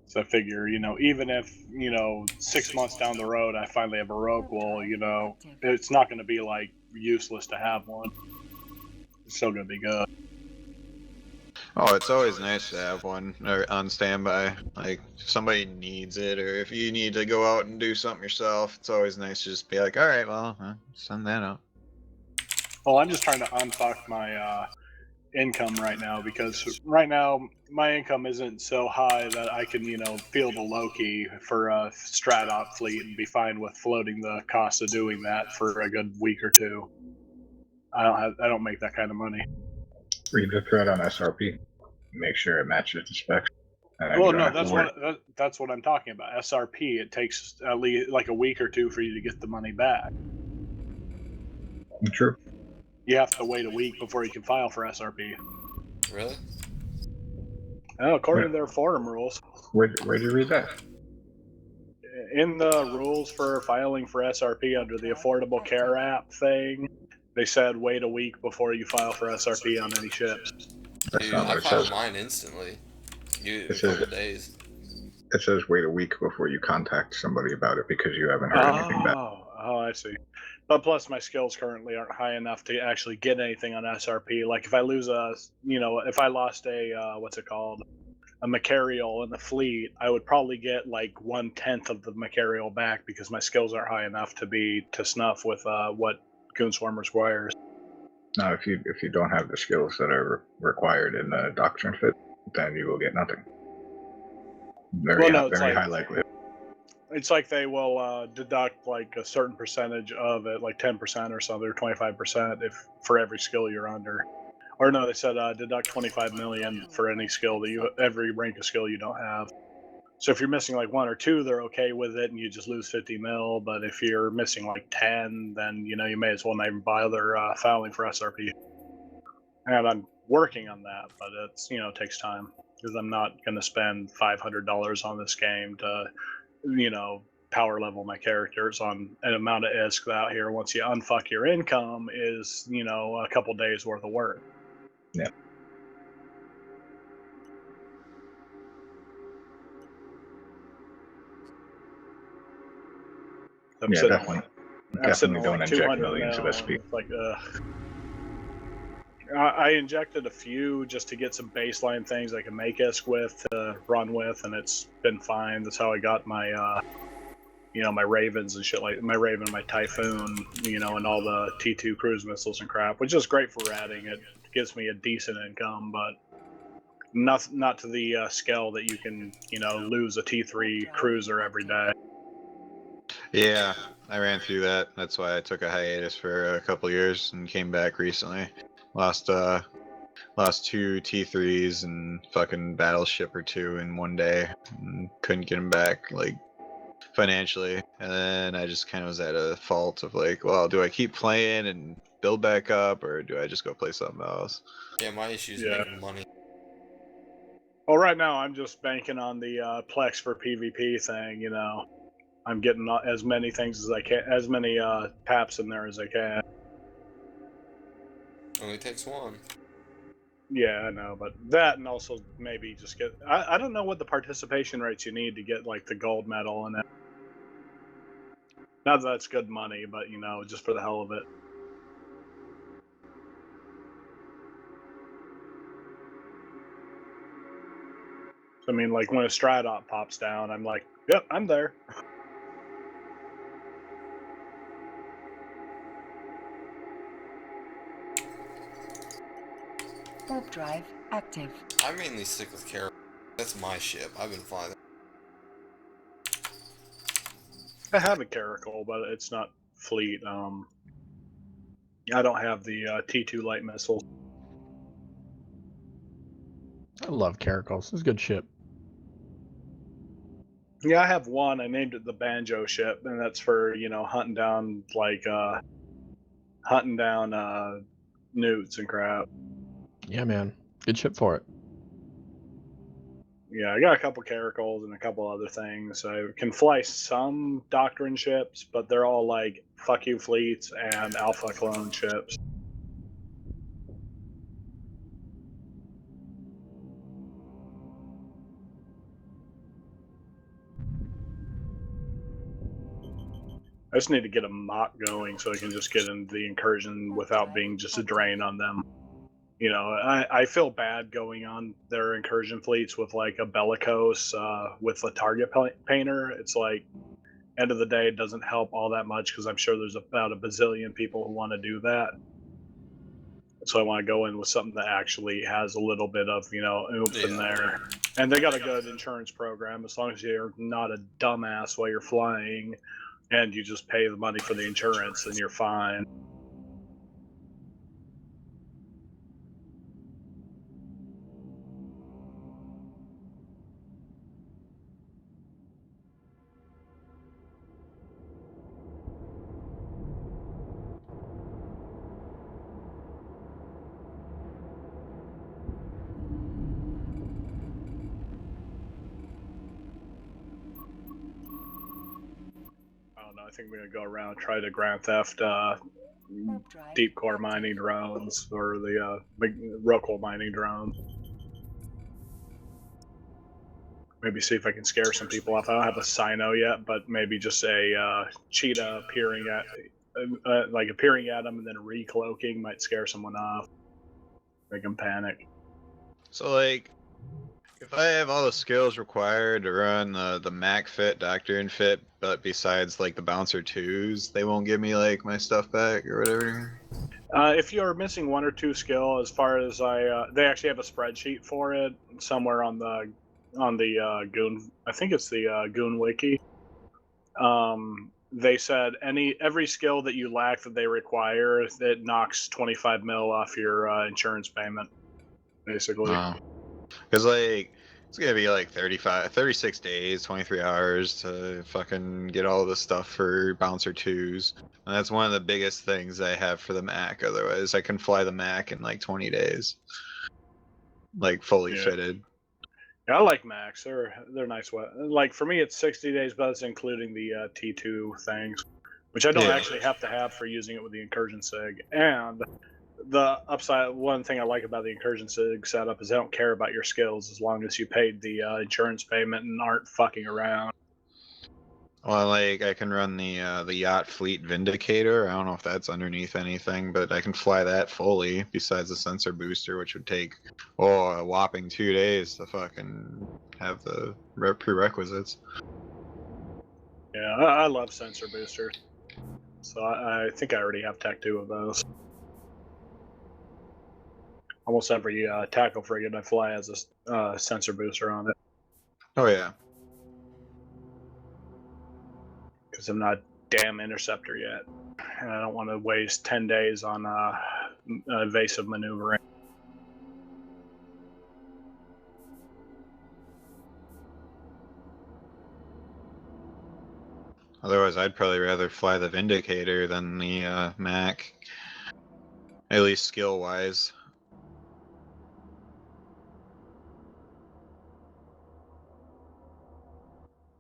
So I figure, even if, 6 months down the road I finally have a rocal, it's not going to be like useless to have one. It's still going to be good. Oh, it's always nice to have one on standby. Like, if somebody needs it, or if you need to go out and do something yourself, it's always nice to just be like, all right, well, send that out. Well, I'm just trying to unfuck my income right now because right now my income isn't so high that I can, field a Loki for a Strat-Op fleet and be fine with floating the cost of doing that for a good week or two. I don't make that kind of money. Read the thread on SRP. Make sure it matches the specs. Well, no, that's what I'm talking about. SRP, it takes at least like a week or two for you to get the money back. True. You have to wait a week before you can file for SRP. Really? Oh, according to their forum rules. Where'd you read that? In the rules for filing for SRP under the Affordable Care App thing, they said wait a week before you file for SRP on any ships. Dude, I filed mine instantly. A couple days. It says wait a week before you contact somebody about it because you haven't heard anything back. Oh, I see. But plus, my skills currently aren't high enough to actually get anything on SRP. Like if I lose if I lost a a Macarial in the fleet, I would probably get like 1/10 of the Macarial back because my skills aren't high enough to snuff with what Goonswarm requires. Now, if you don't have the skills that are required in the doctrine fit, then you will get nothing. Very high likelihood. It's like they will deduct like a certain percentage of it, like 10% or something, or 25% for every skill you're under. Or no, they said deduct 25 million for any skill every rank of skill you don't have. So if you're missing like 1 or 2, they're okay with it, and you just lose 50 mil. But if you're missing like 10, then you may as well not even bother filing for SRP. And I'm working on that, but it's takes time because I'm not going to spend $500 on this game to power level my characters on an amount of ISK out here. Once you unfuck your income is, a couple days worth of work. Yeah. I'm Yeah, sitting on definitely. I'm Definitely sitting on don't like inject 200 millions of mil, SP. it's like, I injected a few just to get some baseline things I can make ISK with to run with, and it's been fine. That's how I got my, my Ravens and shit, like my Raven, my Typhoon, and all the T2 cruise missiles and crap, which is great for ratting. It gives me a decent income, but not to the scale that you can, lose a T3 cruiser every day. Yeah, I ran through that. That's why I took a hiatus for a couple years and came back recently. Lost 2 T3s and fucking battleship or 2 in one day, and couldn't get them back like financially. And then I just kind of was at a fault of like, well, do I keep playing and build back up, or do I just go play something else? Yeah, my issue is Yeah. making money. Well, right now I'm just banking on the Plex for PvP thing. I'm getting as many things as I can, as many taps in there as I can. Only takes one. Yeah, I know, but that, and also maybe just get. I don't know what the participation rates you need to get like the gold medal and it. Not that that's good money, but just for the hell of it. I mean, like when a Stratop pops down, I'm like, yep, I'm there. Warp drive active. I mainly stick with Carol. That's my ship. I've been flying. I have a Caracal, but it's not fleet. I don't have the T2 light missiles. I love Caracals. It's a good ship. Yeah, I have one. I named it the Banjo ship, and that's for hunting down newts and crap. Yeah, man. Good ship for it. Yeah, I got a couple Caracals and a couple other things. I can fly some Doctrine ships, but they're all like fuck you fleets and Alpha clone ships. I just need to get a mock going so I can just get into the incursion without being just a drain on them. I feel bad going on their incursion fleets with like a Bellicose with a target painter. It's like, end of the day, it doesn't help all that much because I'm sure there's about a bazillion people who want to do that. So I want to go in with something that actually has a little bit of, oomph in there. And they got a good insurance program as long as you're not a dumbass while you're flying and you just pay the money for the insurance and you're fine. I think we're gonna go around and try to Grand Theft deep core mining drones or the Rockwell mining drones. Maybe see if I can scare some people off. I don't have a Sino yet, but maybe just a cheetah appearing at them and then recloaking might scare someone off, make them panic. So like, if I have all the skills required to run the Mac fit, Doctrine fit, but besides like the Bouncer 2s, they won't give me like my stuff back or whatever? If you're missing 1 or 2 skill, as far as they actually have a spreadsheet for it somewhere on the Goon. I think it's the Goon Wiki. They said every skill that you lack that they require, it knocks 25 mil off your insurance payment, basically. Because like, it's gonna be like 36 days, 23 hours to fucking get all this stuff for Bouncer 2s. And that's one of the biggest things I have for the Mac. Otherwise, I can fly the Mac in like 20 days. Like, fully fitted. Yeah, I like Max. They're nice. Like for me, it's 60 days, but it's including the T2 things, which I don't Yeah. actually have to have for using it with the incursion sig. And the upside, one thing I like about the incursion sig setup is they don't care about your skills as long as you paid the insurance payment and aren't fucking around. Well, like I can run the Yacht Fleet Vindicator. I don't know if that's underneath anything, but I can fly that fully. Besides the sensor booster, which would take a whopping 2 days to fucking have the prerequisites. Yeah, I love sensor boosters. So I think I already have Tech 2 of those. Almost every tackle frigate I fly has a sensor booster on it. Oh yeah. Because I'm not damn interceptor yet. And I don't want to waste 10 days on evasive maneuvering. Otherwise, I'd probably rather fly the Vindicator than the Mac. At least skill-wise.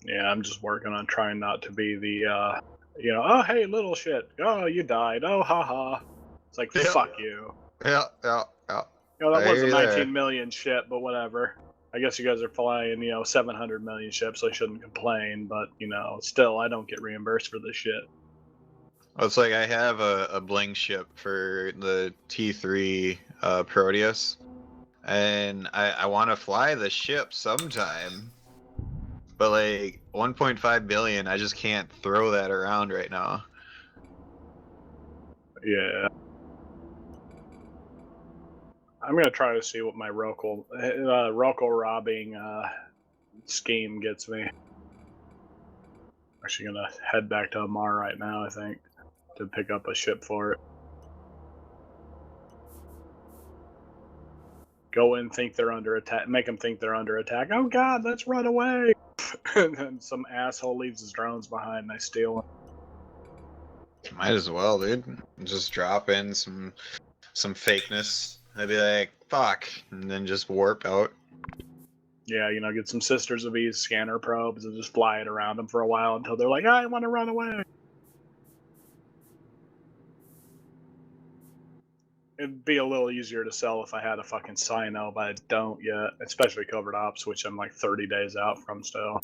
Yeah, I'm just working on trying not to be the, oh, hey, little shit. Oh, you died. Oh, haha. It's like, Yeah. fuck you. Yeah. That I wasn't hear you 19 there. million shit, but whatever. I guess you guys are flying, 700 million ships, so I shouldn't complain, but, still, I don't get reimbursed for this shit. Well, it's like I have a bling ship for the T3 Proteus, and I want to fly the ship sometime, but like 1.5 billion, I just can't throw that around right now. Yeah. I'm gonna try to see what my Rokel robbing scheme gets me. Actually gonna head back to Amar right now, I think, to pick up a ship for it. Go in, think they're under attack, make them think they're under attack. Oh god, let's run away! And then some asshole leaves his drones behind and I steal them. Might as well, dude. Just drop in some fakeness. I'd be like, fuck, and then just warp out. Yeah, get some Sisters of Ease scanner probes and just fly it around them for a while until they're like, I want to run away. It'd be a little easier to sell if I had a fucking Sino, but I don't yet. Especially Covert Ops, which I'm like 30 days out from still.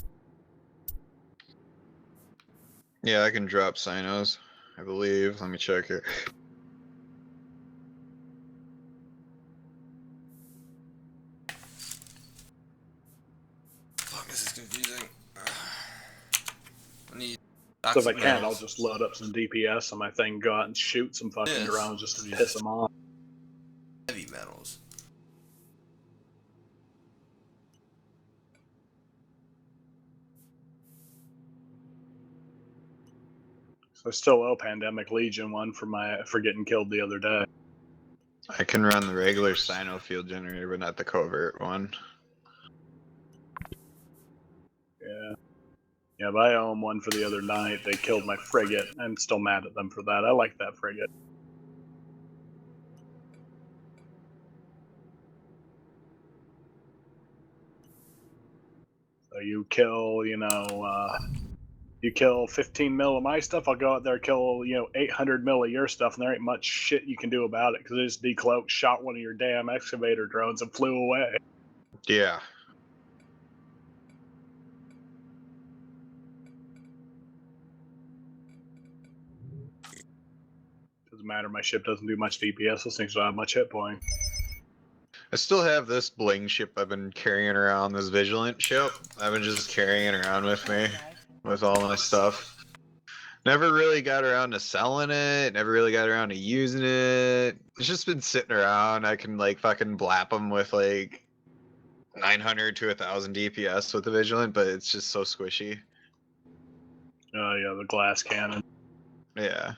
Yeah, I can drop Sinos, I believe. Let me check here. Fuck, this is confusing. I need. So if I can, I'll just load up some DPS on my thing, go out and shoot some fucking Yes. drones just to piss them off. Heavy metals. So I still owe Pandemic Legion one for getting killed the other day. I can run the regular Sino field generator, but not the covert one. Yeah. Yeah, but I owe them one for the other night. They killed my frigate. I'm still mad at them for that. I like that frigate. So you kill, you kill 15 mil of my stuff, I'll go out there, kill, 800 mil of your stuff, and there ain't much shit you can do about it, because they just decloaked, shot one of your damn excavator drones, and flew away. Yeah. Doesn't matter, my ship doesn't do much DPS, those things don't have much hit point. I still have this bling ship I've been carrying around, this Vigilant ship. I've been just carrying it around with me, with all my stuff. Never really got around to selling it, never really got around to using it. It's just been sitting around. I can like fucking blap them with like 900 to 1000 DPS with the Vigilant, but it's just so squishy. Oh yeah, the glass cannon. Yeah.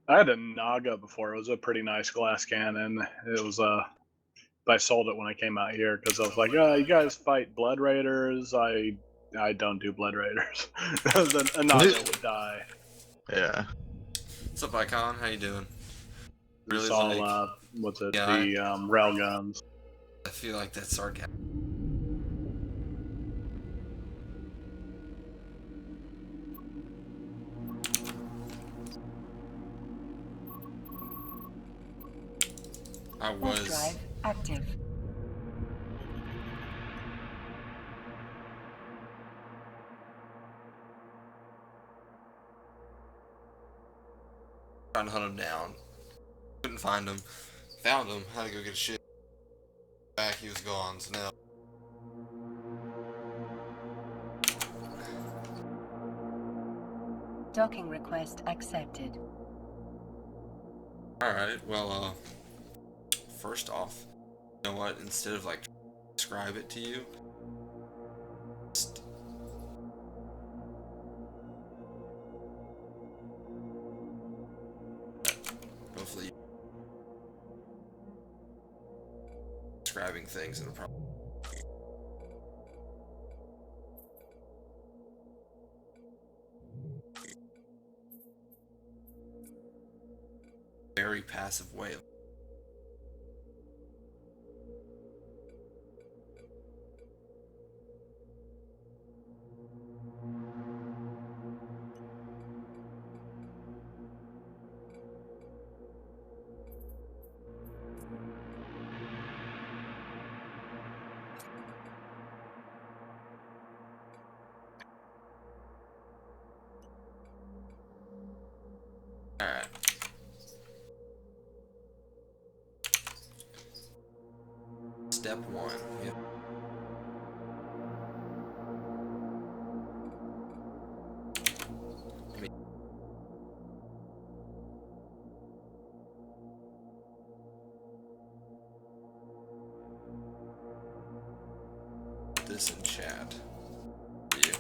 I had a Naga before. It was a pretty nice glass cannon. It was I sold it when I came out here because I was like, oh, you guys fight Blood Raiders. I don't do Blood Raiders. A Naga would die. Yeah. What's up, Icon? How you doing? It's all what's it? Yeah, the railguns. I feel like that's sarcasm. I Warp was. drive active. Trying to hunt him down. Couldn't find him. Found him. Had to go get a shit. Back, he was gone. So now. Docking request accepted. Alright, well, first off, you know what? Instead of like describe it to you, just hopefully describing things in a problem. Very passive way of Alright. Step one. Yep. This in chat. For you.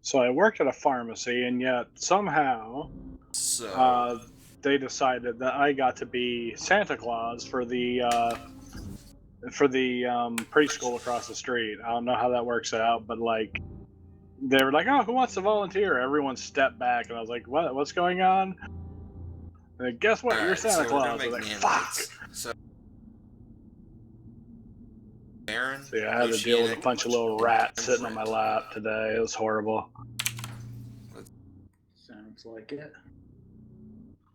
So I worked at a pharmacy, and yet somehow So they decided that I got to be Santa Claus for the preschool across the street. I don't know how that works out, but like they were like, "Oh, who wants to volunteer?" Everyone stepped back, and I was like, "What? What's going on?" And guess what? You're alright, Santa so we're gonna Claus. I was make like, "Fuck!" nanites. So Aaron, So yeah, I had to deal with a bunch of little rats sitting on my lap today. It was horrible. Sounds like it.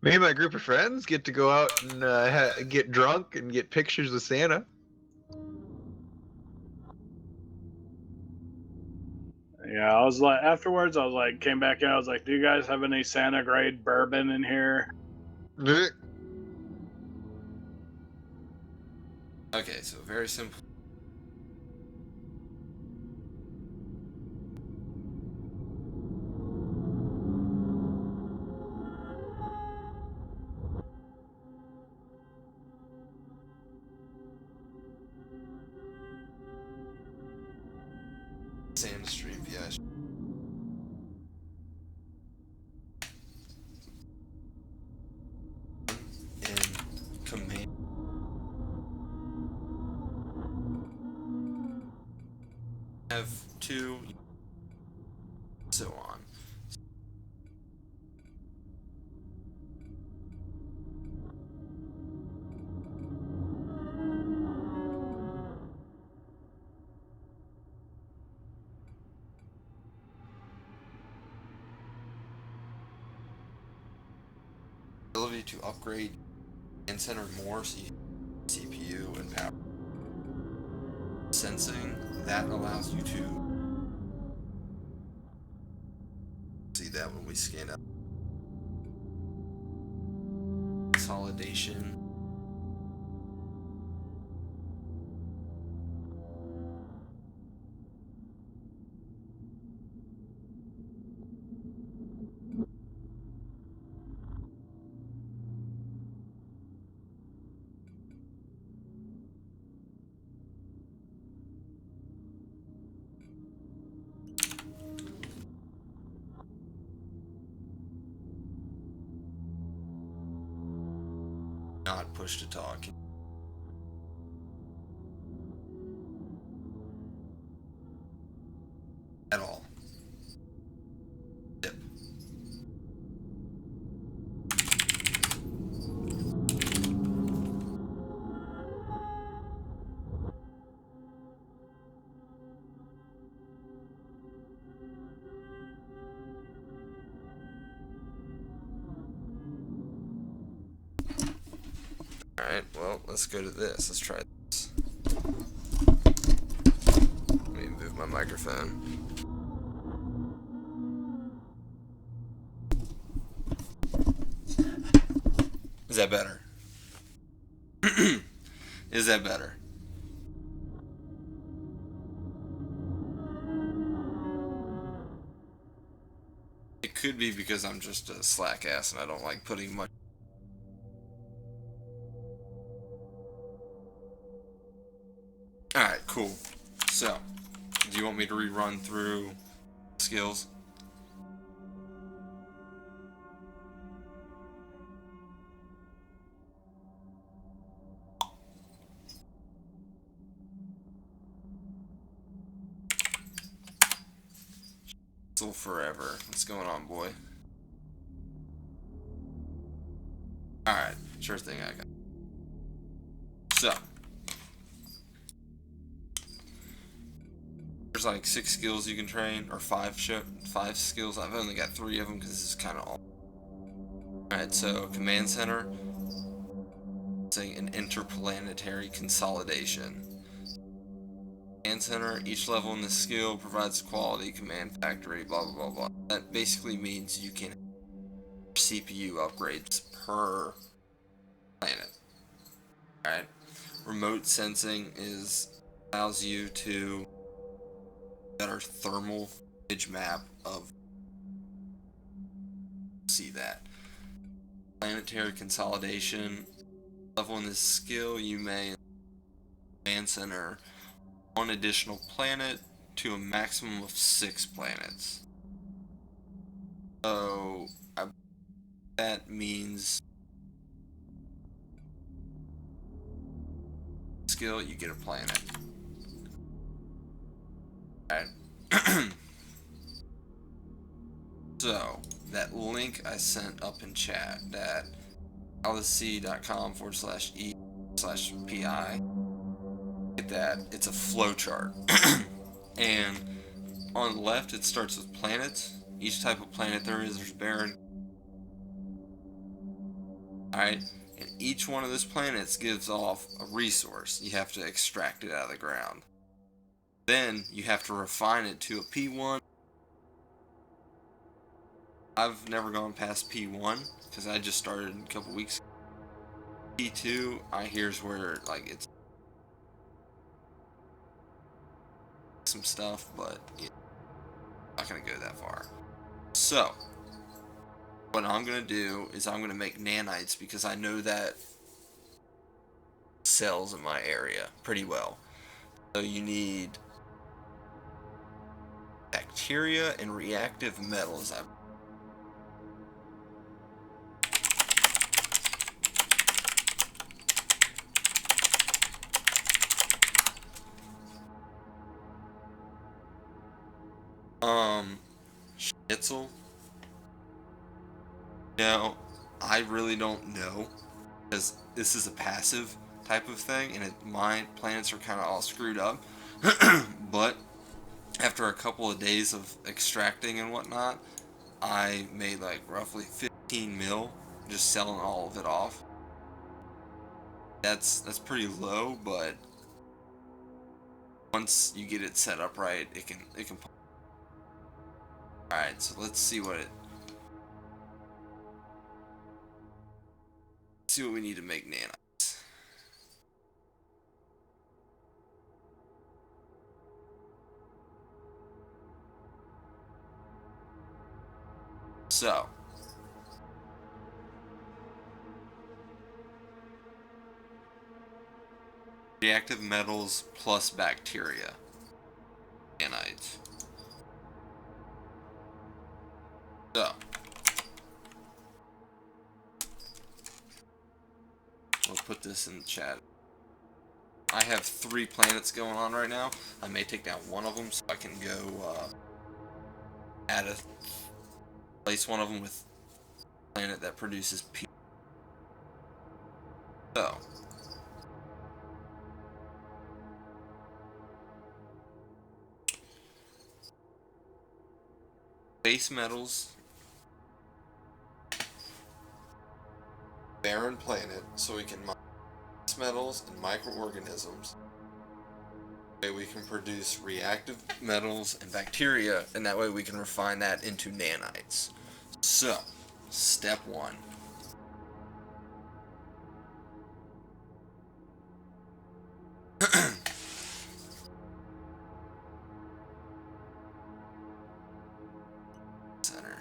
Me and my group of friends get to go out and get drunk and get pictures of Santa. Yeah, I was like, afterwards, I was like, came back in, I was like, "Do you guys have any Santa grade bourbon in here?" Okay, so very simple. Sand Stream, yeah. In command. Have two, so on. Ability to upgrade and center more CPU and power. Sensing that allows you to see that when we scan up. Consolidation. Not push to talk. At all. Yep. Well, let's go to this. Let's try this. Let me move my microphone. Is that better? Is that better? It could be because I'm just a slack ass and I don't like putting much. Alright, cool. So, do you want me to rerun through skills? Forever. What's going on, boy? Alright, sure thing, I got. So, there's like 6 skills you can train, or 5 skills. I've only got 3 of them because this is kind of all. Alright, so Command Center, saying an interplanetary consolidation. Command Center, each level in the skill provides quality command factory, blah blah blah blah. That basically means you can CPU upgrades per planet. Alright. Remote sensing allows you to better thermal image map of see that. Planetary consolidation level in this skill, you may Command Center 1 additional planet to a maximum of 6 planets. So that means skill, you get a planet. Alright. So that link I sent up in chat, that alice.com/e/pi. Get that, it's a flowchart. And on the left it starts with planets. Each type of planet there's barren. Alright, and each one of those planets gives off a resource. You have to extract it out of the ground. Then you have to refine it to a P1. I've never gone past P1 because I just started a couple weeks ago. P2, I here's where like it's some stuff, but yeah, not gonna go that far. So what I'm gonna do is I'm gonna make nanites because I know that sells in my area pretty well. So you need bacteria and reactive metals. Schnitzel. No, I really don't know because this is a passive type of thing, and my planets are kind of all screwed up. But after a couple of days of extracting and whatnot, I made like roughly 15 mil just selling all of it off. That's pretty low, but once you get it set up right, it can. All right, so let's see what we need to make nanites. So reactive metals plus bacteria nanites. So we'll put this in the chat. I have 3 planets going on right now. I may take down one of them so I can go place one of them with a planet that produces P. So base metals, barren planet, so we can mine trace metals and microorganisms. That way we can produce reactive metals and bacteria, and that way we can refine that into nanites. So, step 1. Center.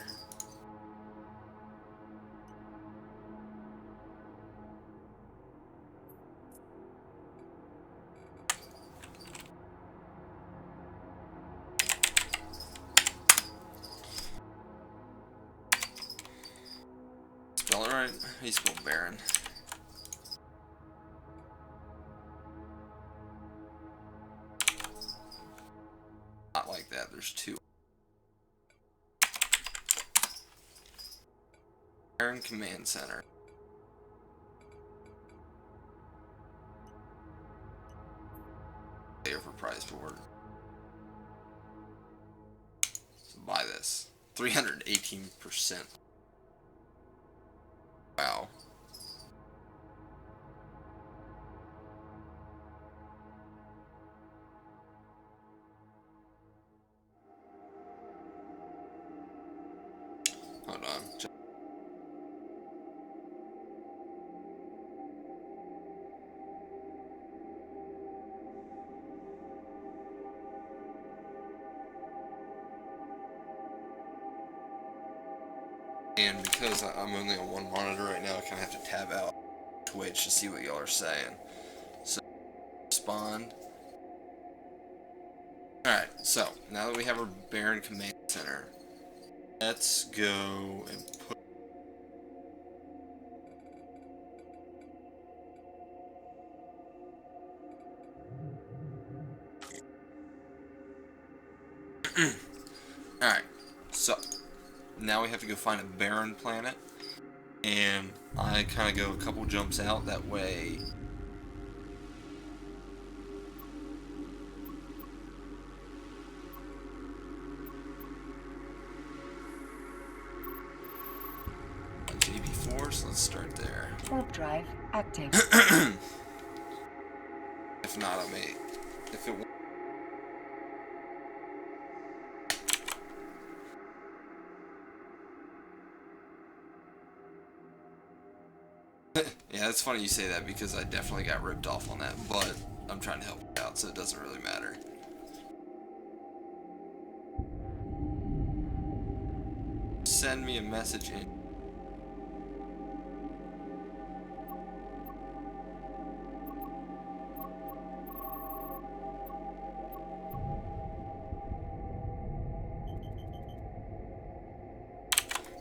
Spell it right? He spelled Baron. Not like that, there's 2. Baron Command Center. Overpriced board. So buy this. 318%. Wow. Hold on. And because I'm only on one monitor right now, I kind of have to tab out Twitch to see what y'all are saying. So, respond. Alright, so, now that we have our Baron Command Center, let's go and put... Alright, so... Now we have to go find a barren planet, and I kind of go a couple jumps out, that way JB4, so let's start there. Warp drive active. If not, I may, if it yeah, it's funny you say that because I definitely got ripped off on that, but I'm trying to help you out, so it doesn't really matter. Send me a message in.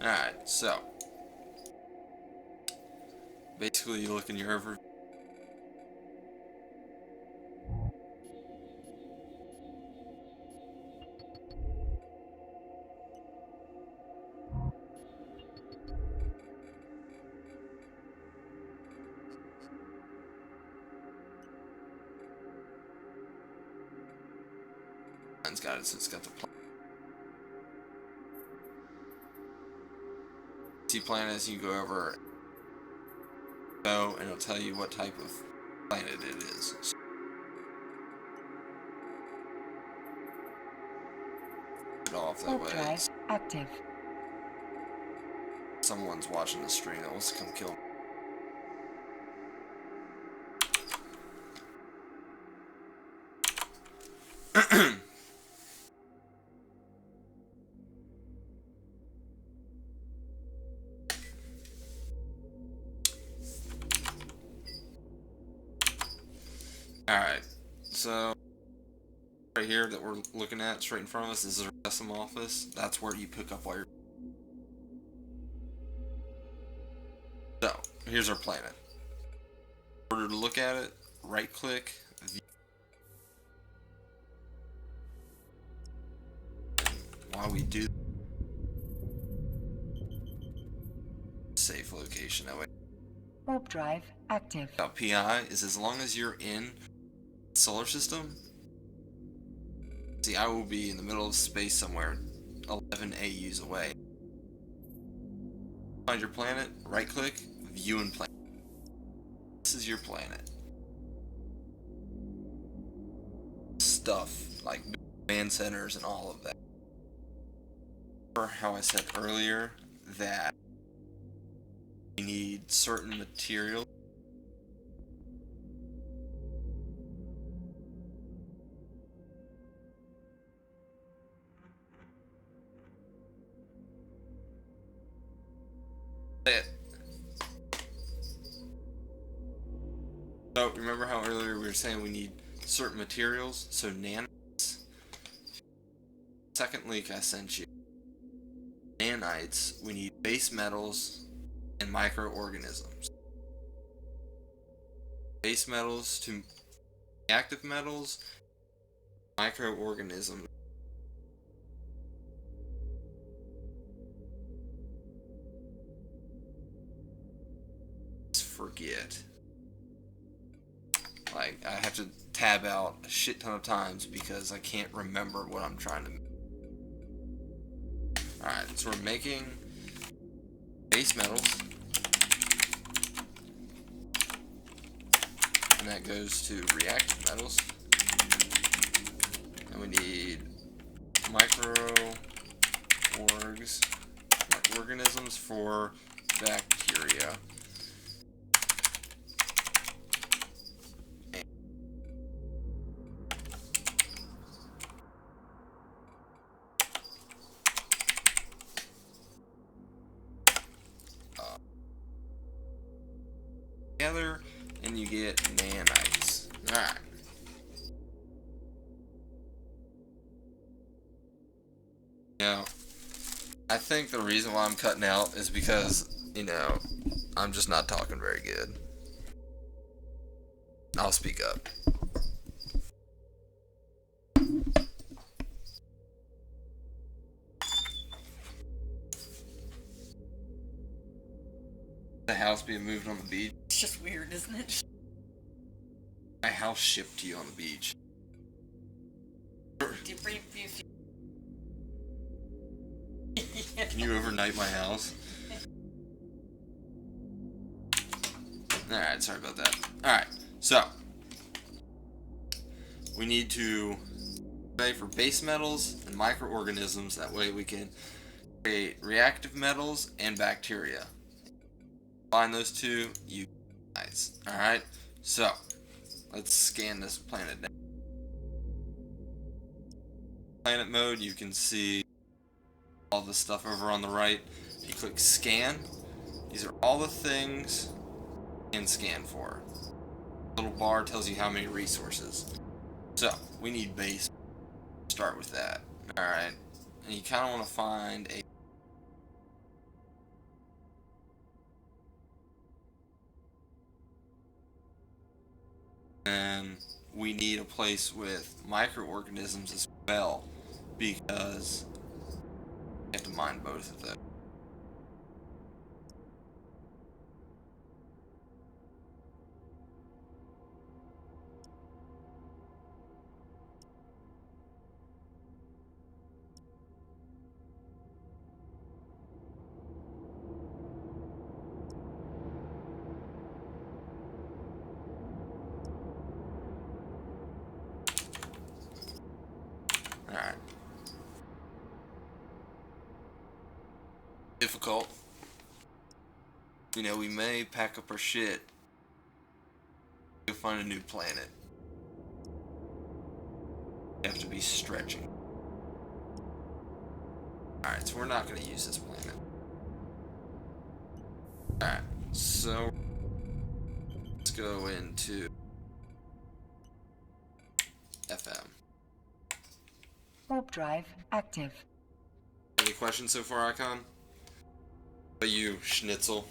Alright, so basically, you look in your overview. It's got it, so it's got the planet as you go over. And it'll tell you what type of planet it is. It off that way. Drive active. Someone's watching the stream that wants to come kill me. Alright, so right here that we're looking at straight in front of us is the Resum office. That's where you pick up all your... So, here's our planet. In order to look at it, right click, view. While we do safe location, that way. Warp drive active. PI is as long as you're in solar system. See, I will be in the middle of space somewhere 11 AUs away. Find your planet, right click, view and planet. This is your planet. stuff like command centers and all of that. Or how I said earlier that we need certain materials. So remember how earlier we were saying we need certain materials? So nanites. Second link I sent you. Nanites, we need base metals and microorganisms. Base metals to active metals, microorganisms. Forget. Like, I have to tab out a shit ton of times because I can't remember what I'm trying to make. Alright, so we're making base metals. And that goes to reactive metals. And we need microorganisms for bacteria. Together, and you get nanites. Alright. Now, I think the reason why I'm cutting out is because, you know, I'm just not talking very good. I'll speak up. The house being moved on the beach. It's just weird, isn't it? My house shipped to you on the beach. Can you overnight my house? Alright, sorry about that. Alright, so we need to pay for base metals and microorganisms. That way we can create reactive metals and bacteria. Combine those two, you guys. Alright, so let's scan this planet now. Planet mode, you can see all the stuff over on the right. If you click scan, these are all the things you can scan for. The little bar tells you how many resources. So we need base. Start with that. Alright, and you kind of want to find a and we need a place with microorganisms as well, because we have to mine both of them. Alright. Difficult. You know, we may pack up our shit. Go find a new planet. You have to be stretching. Alright, so we're not going to use this planet. Alright, so let's go into FM. Warp drive active. Any questions so far, Icon? But you, Schnitzel.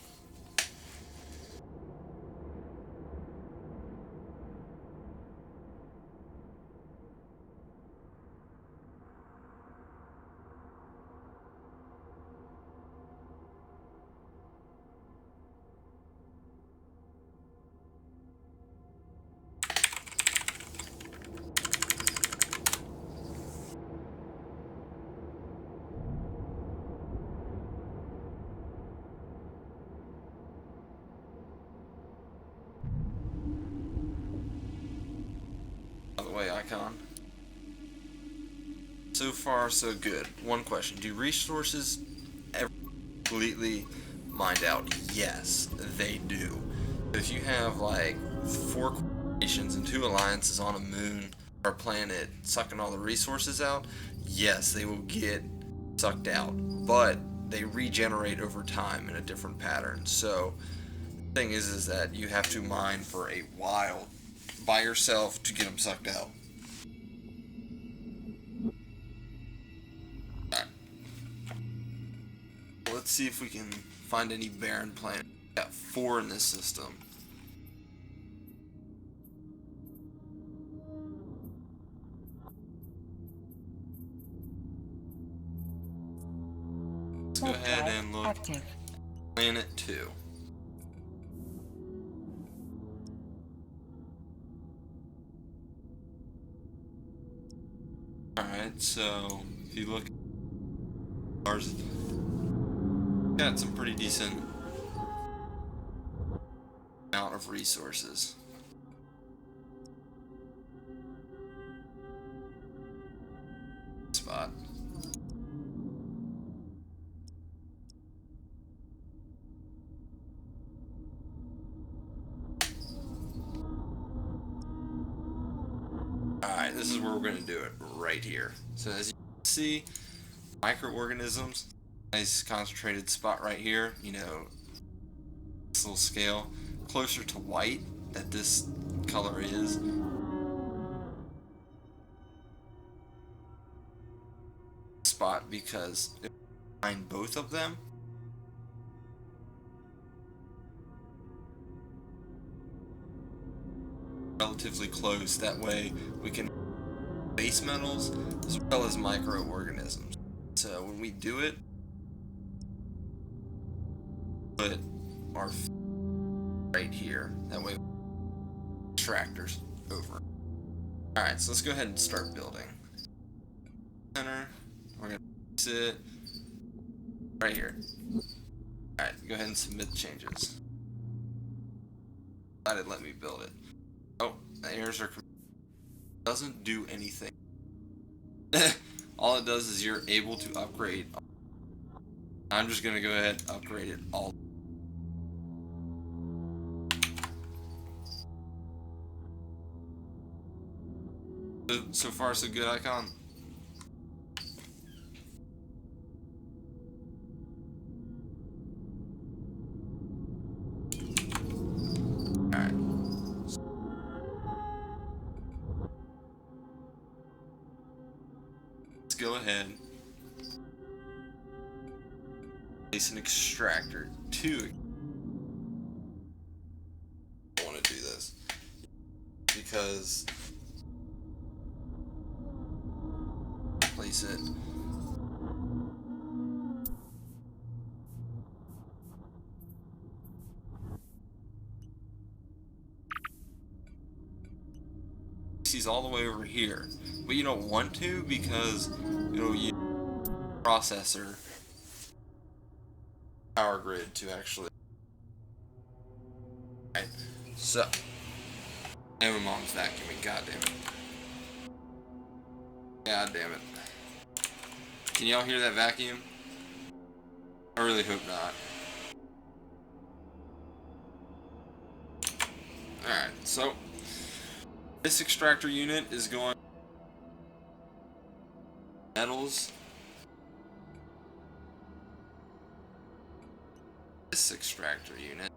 By the way, Icon, So far, so good. One question. Do resources ever completely mined out? Yes, they do. If you have like 4 corporations and 2 alliances on a moon or planet sucking all the resources out, yes, they will get sucked out. But they regenerate over time in a different pattern. So the thing is that you have to mine for a while by yourself to get them sucked out. Let's see if we can find any barren planet. We got 4 in this system. Let's go ahead and look. Active. Planet 2. Alright, so if you look at ours, got some pretty decent amount of resources. Spot. Alright, this is where we're going to do it, right here. So as you can see, microorganisms, nice concentrated spot right here, you know, this little scale, closer to white that this color is. Spot because if we find both of them, relatively close, that way we can base metals as well as microorganisms. So when we do it, put our right here, that way extractors over. Alright, so let's go ahead and start building. Center, we're gonna sit right here. Alright, go ahead and submit the changes. Decided let me build it. Oh, the errors are doesn't do anything. All it does is you're able to upgrade. I'm just gonna go ahead and upgrade it all. So far so good, Icon. Alright. Let's go ahead. Place an extractor to. I want to do this because place it. He's all the way over here, but you don't want to because it'll use processor power grid to actually. Right. So, and my mom's vacuuming. God damn it. God damn it. Can y'all hear that vacuum? I really hope not. Alright, so this extractor unit is going metals. This extractor unit.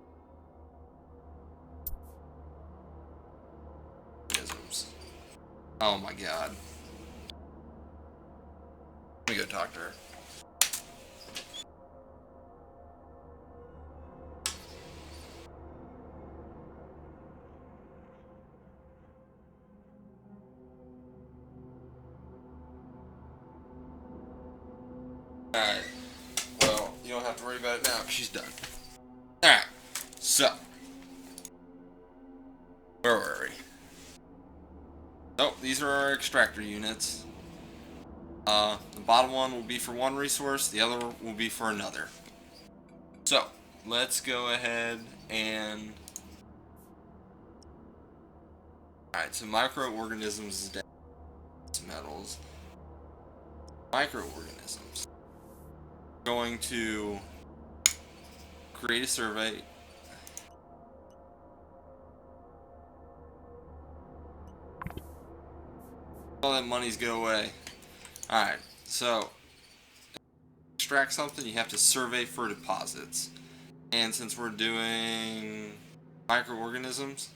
Oh my god. Let me go talk to her. Alright. Well, you don't have to worry about it now. She's done. Alright. So. Where were we? Oh, these are our extractor units. The bottom one will be for one resource, the other will be for another. So, let's go ahead and... Alright, so microorganisms is down to metals. microorganisms. Going to create a survey. All that money's go away. Alright, so extract something, you have to survey for deposits. And since we're doing microorganisms,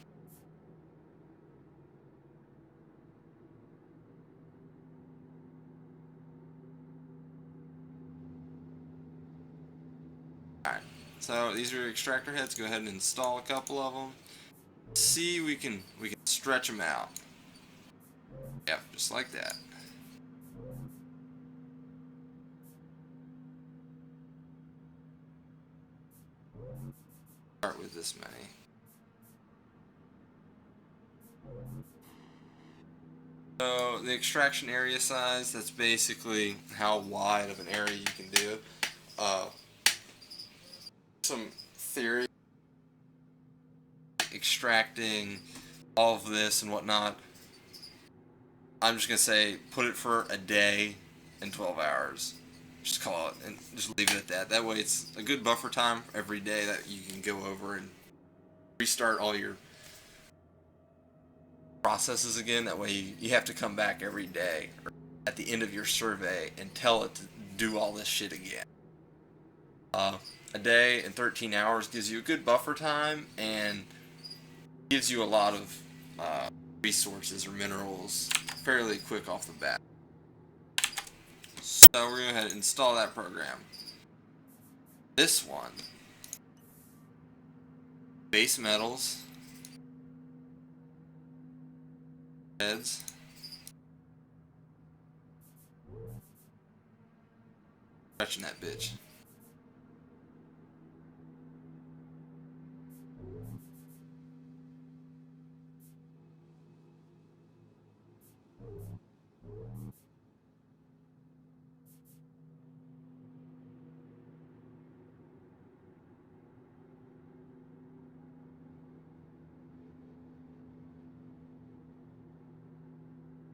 alright, so these are your extractor heads. Go ahead and install a couple of them. See, we can stretch them out. Yep, just like that. Start with this many. So the extraction area size, that's basically how wide of an area you can do. Some theory extracting all of this and whatnot. I'm just gonna say put it for a day and 12 hours. Just call it and just leave it at that. That way it's a good buffer time every day that you can go over and restart all your processes again. That way you have to come back every day or at the end of your survey and tell it to do all this shit again. A day and 13 hours gives you a good buffer time and gives you a lot of resources or minerals fairly quick off the bat. So we're going to go ahead and install that program. This one, base metals, heads, stretching that bitch.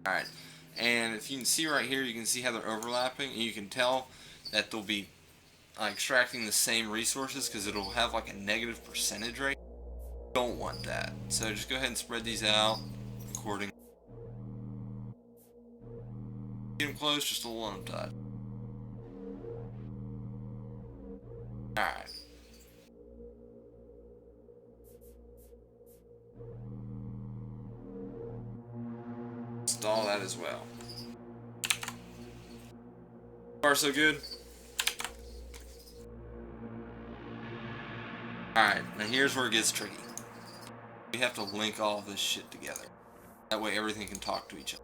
Alright, and if you can see right here, you can see how they're overlapping, and you can tell that they'll be extracting the same resources because it'll have like a negative percentage rate. Don't want that. So just go ahead and spread these out accordingly. Get them close, just a little untouched. Alright. Install that as well. Far so good. Alright, now here's where it gets tricky. We have to link all this shit together. That way everything can talk to each other.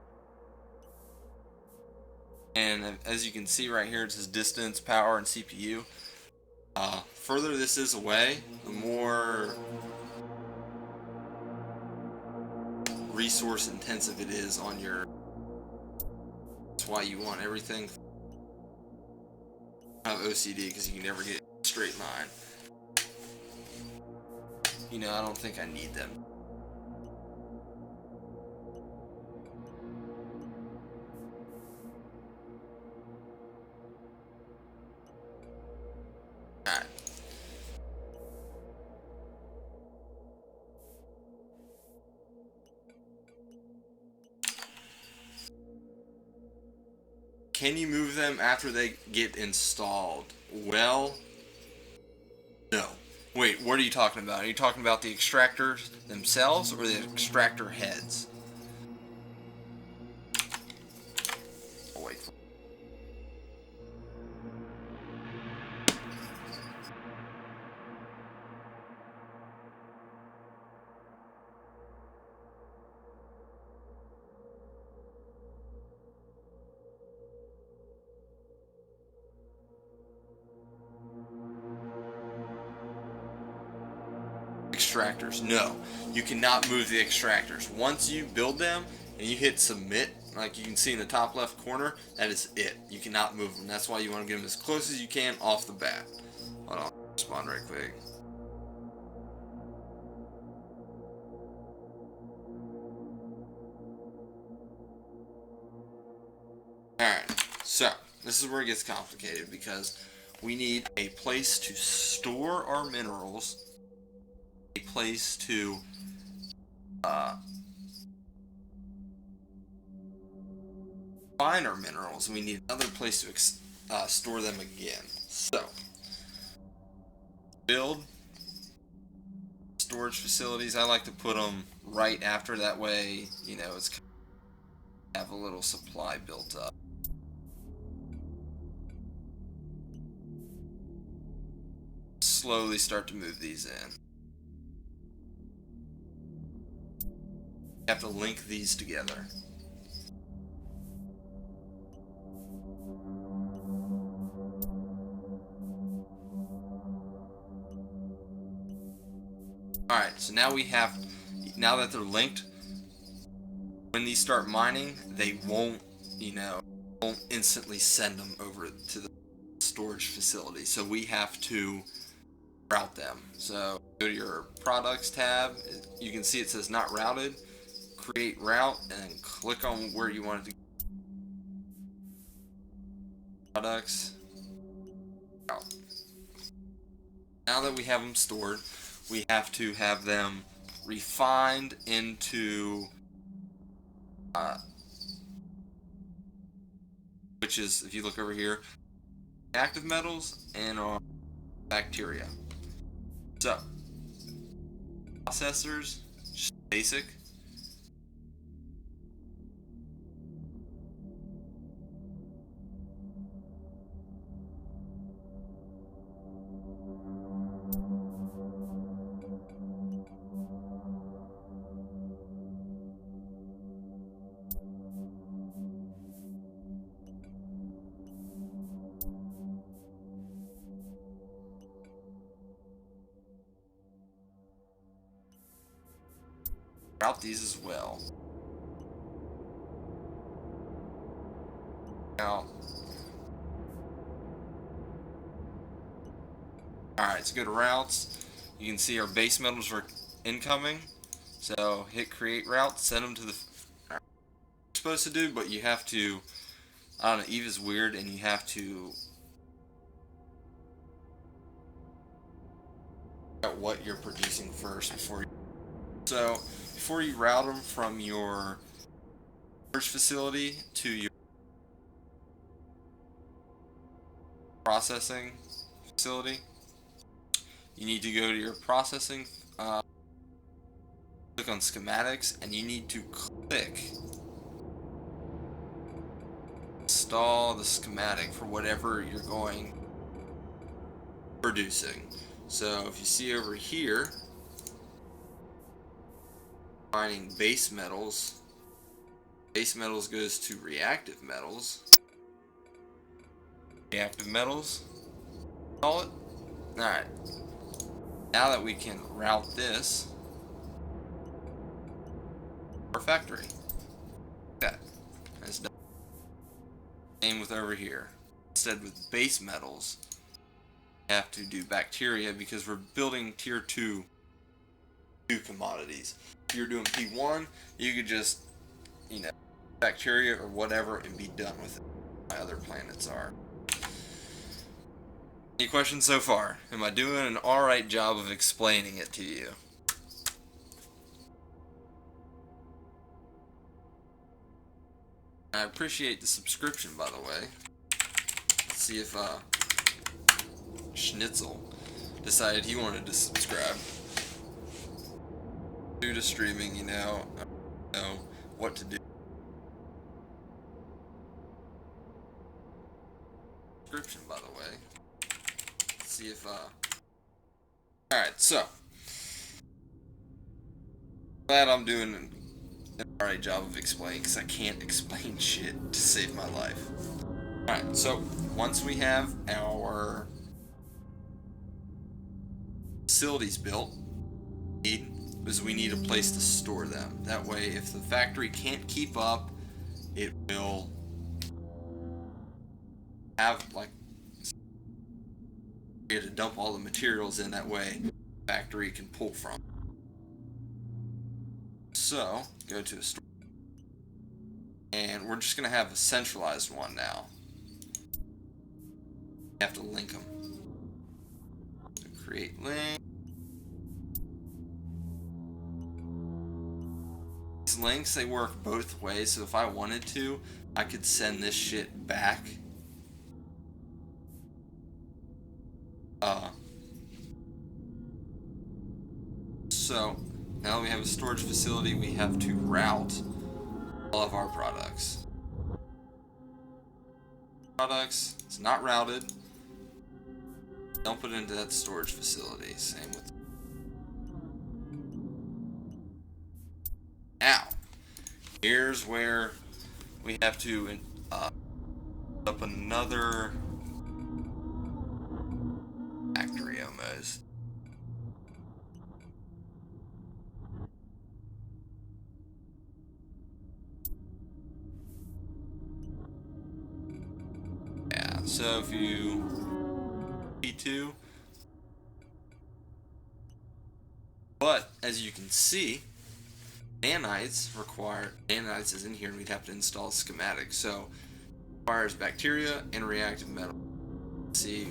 And as you can see right here, it says distance, power, and CPU. Further this is away, the more resource intensive it is on your. That's why you want everything. I have OCD because you can never get a straight line. You know, I don't think I need them. Alright. Can you move them after they get installed? Well, no. Wait, what are you talking about? Are you talking about the extractors themselves or the extractor heads? Oh, wait. Extractors. No, you cannot move the extractors. Once you build them and you hit submit, like you can see in the top left corner, that is it. You cannot move them. That's why you want to get them as close as you can off the bat. Hold on, respond right quick. Alright, so this is where it gets complicated because we need a place to store our minerals, a place to find our minerals, and we need another place to store them again. So, build storage facilities. I like to put them right after, that way, you know, it's have a little supply built up. Slowly start to move these in. You have to link these together. Alright, so now now that they're linked, when these start mining, they won't instantly send them over to the storage facility. So we have to route them. So go to your products tab, you can see it says not routed, create route, and click on where you want it to go. Products, route. Now that we have them stored, we have to have them refined into which is, if you look over here, active metals and bacteria. So processors, just basic. Route these as well. Now, alright, so go to routes. You can see our base metals are incoming. So hit create route, send them to the you're supposed to do, but you have to, I don't know, Eve is weird and you have to out what you're producing first before you route them from your storage facility to your processing facility, you need to go to your processing, click on schematics, and you need to click install the schematic for whatever you're going producing. So if you see over here, mining base metals goes to reactive metals. Reactive metals, call it. Alright, now that we can route this, our factory. That is done. Same with over here. Instead with base metals, we have to do bacteria because we're building tier 2 commodities. If you're doing P1, you could just, bacteria or whatever and be done with it. My other planets are. Any questions so far? Am I doing an alright job of explaining it to you? I appreciate the subscription, by the way. Let's see if Schnitzel decided he wanted to subscribe. Due to streaming, I don't know what to do. Subscription, by the way. Let's see if alright, so glad I'm doing an alright job of explaining, because I can't explain shit to save my life. Alright, so once we have our facilities built, we need a place to store them. That way, if the factory can't keep up, it will have to dump all the materials in, that way the factory can pull from. So go to a store, and we're just gonna have a centralized one now. have to link them. So create link. These links, they work both ways, so if I wanted to, I could send this shit back. So now that we have a storage facility, we have to route all of our products. It's not routed. Dump it into that storage facility. Same with. Now, here's where we have to up another factory almost. Yeah, so if you P2, but as you can see, nanites is in here, and we'd have to install a schematic. So requires bacteria and reactive metal. See,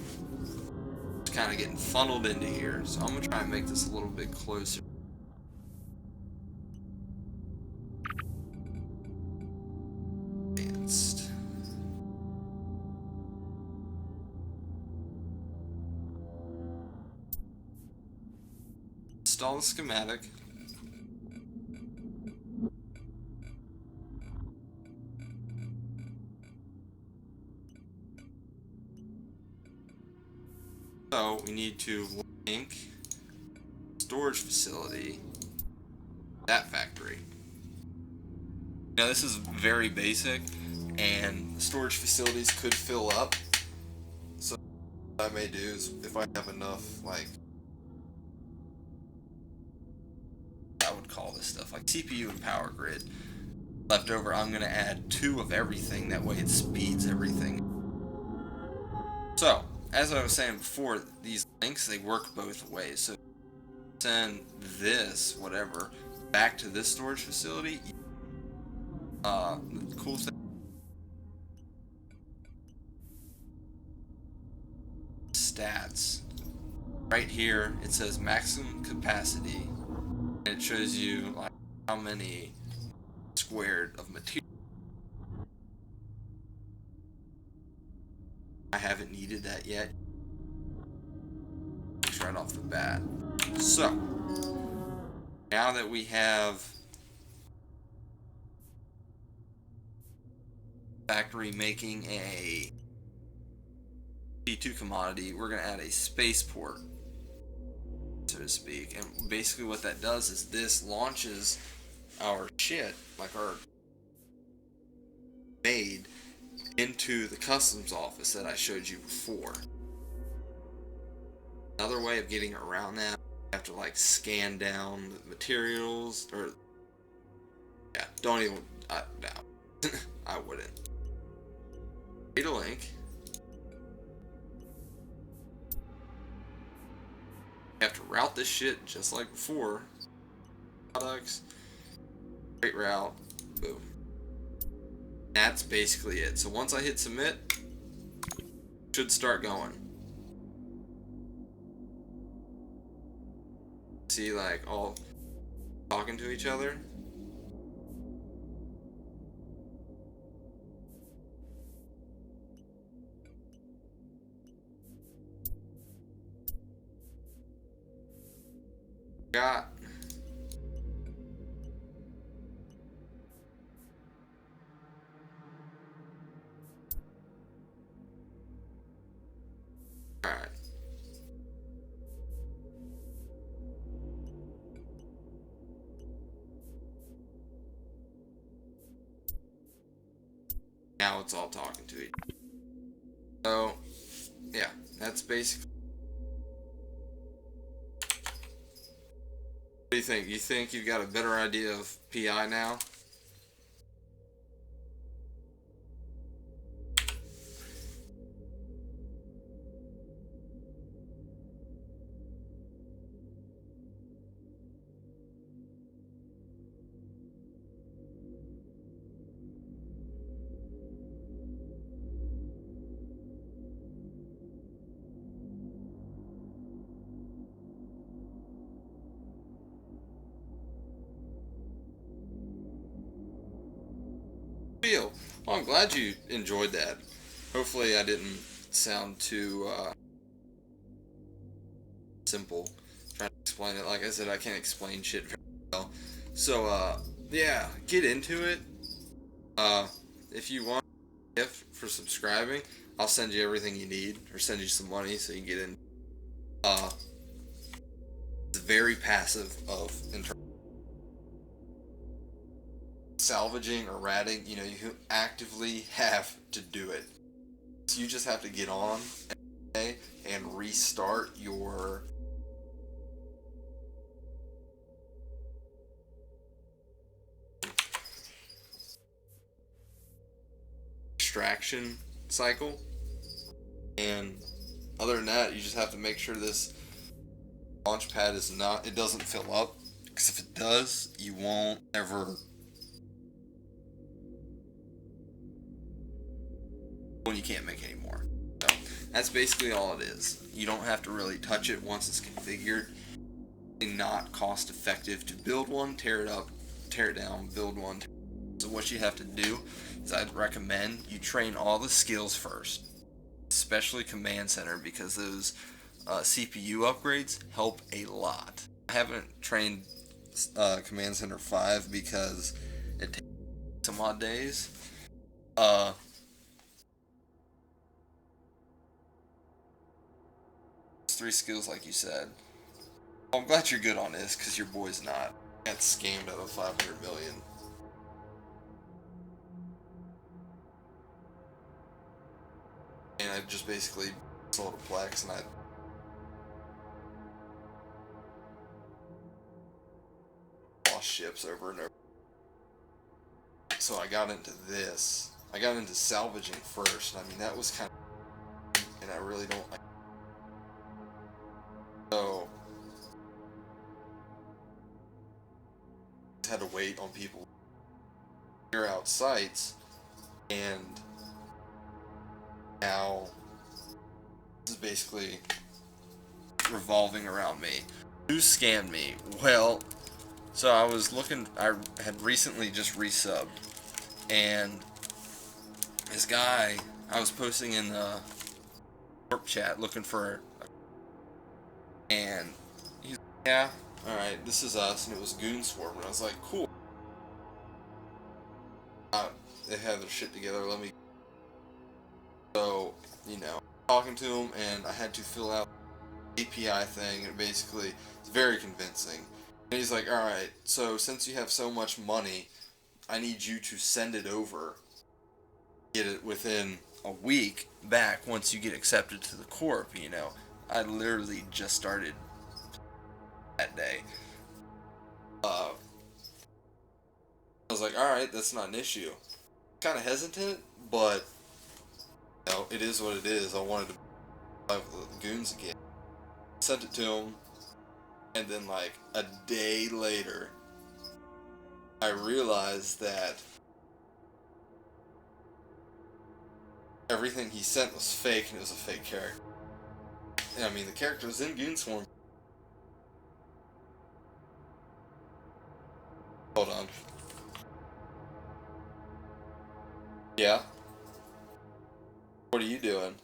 it's kind of getting funneled into here. So I'm gonna try and make this a little bit closer. Advanced. Install the schematic. So we need to link storage facility, that factory. Now this is very basic, and storage facilities could fill up. So what I may do is, if I have enough, like, I would call this stuff like CPU and power grid left over, I'm gonna add 2 of everything. That way it speeds everything. So as I was saying before, these links, they work both ways. So send this, whatever, back to this storage facility. The cool thing, stats. Right here, it says maximum capacity, and it shows you like how many squared of material. I haven't needed that yet. Just right off the bat. So now that we have factory making a P2 commodity, we're gonna add a spaceport, so to speak. And basically what that does is this launches our shit, like our made, into the customs office that I showed you before. Another way of getting around that, you have to like scan down the materials, or yeah, don't even, no, I wouldn't. Create a link. You have to route this shit just like before. Products, create route, boom. That's basically it. So once I hit submit, it should start going. See, like, all talking to each other. Got alright. Now it's all talking to each other. So, yeah, that's basically. What do you think? You think you've got a better idea of PI now? deal. Well, I'm glad you enjoyed that. Hopefully I didn't sound too simple trying to explain it. Like I said, I can't explain shit very well. So, yeah, get into it. If you want a gift for subscribing, I'll send you everything you need, or send you some money so you can get in. It's very passive in terms of salvaging or ratting. You know, you actively have to do it. So you just have to get on and restart your extraction cycle, and other than that, you just have to make sure this launch pad doesn't fill up, because if it does, you won't ever when you can't make any more. So that's basically all it is. You don't have to really touch it once it's configured. It's not cost effective to build one, tear it up, tear it down, build one. So what you have to do is I'd recommend you train all the skills first, especially Command Center, because those CPU upgrades help a lot. I haven't trained Command Center 5 because it takes some odd days. It's 3 skills like you said. Well, I'm glad you're good on this, because your boy's not. I got scammed out of 500 million. And I just basically sold a Plex, and I lost ships over and over. So I got into this. I got into salvaging first. I mean, that was kind of, and I really don't like. So I had to wait on people to clear out sites, and now this is basically revolving around me. Who scammed me? Well, so I was looking, I had recently just resubbed, and this guy, I was posting in the Corp chat looking for, and he's like, yeah, alright, this is us, and it was Goon Swarm, and I was like, cool. They have their shit together, let me. So, you know, talking to him, and I had to fill out the API thing, and basically, it's very convincing. And he's like, alright, so since you have so much money, I need you to send it over, get it within a week back once you get accepted to the Corp, you know. I literally just started that day. I was like, alright, that's not an issue. Kind of hesitant, but you know, it is what it is. I wanted to play with the goons again. Sent it to him, and then like a day later, I realized that everything he sent was fake, and it was a fake character. And I mean, the character was in Goon Swarm. Hold on. Yeah? What are you doing?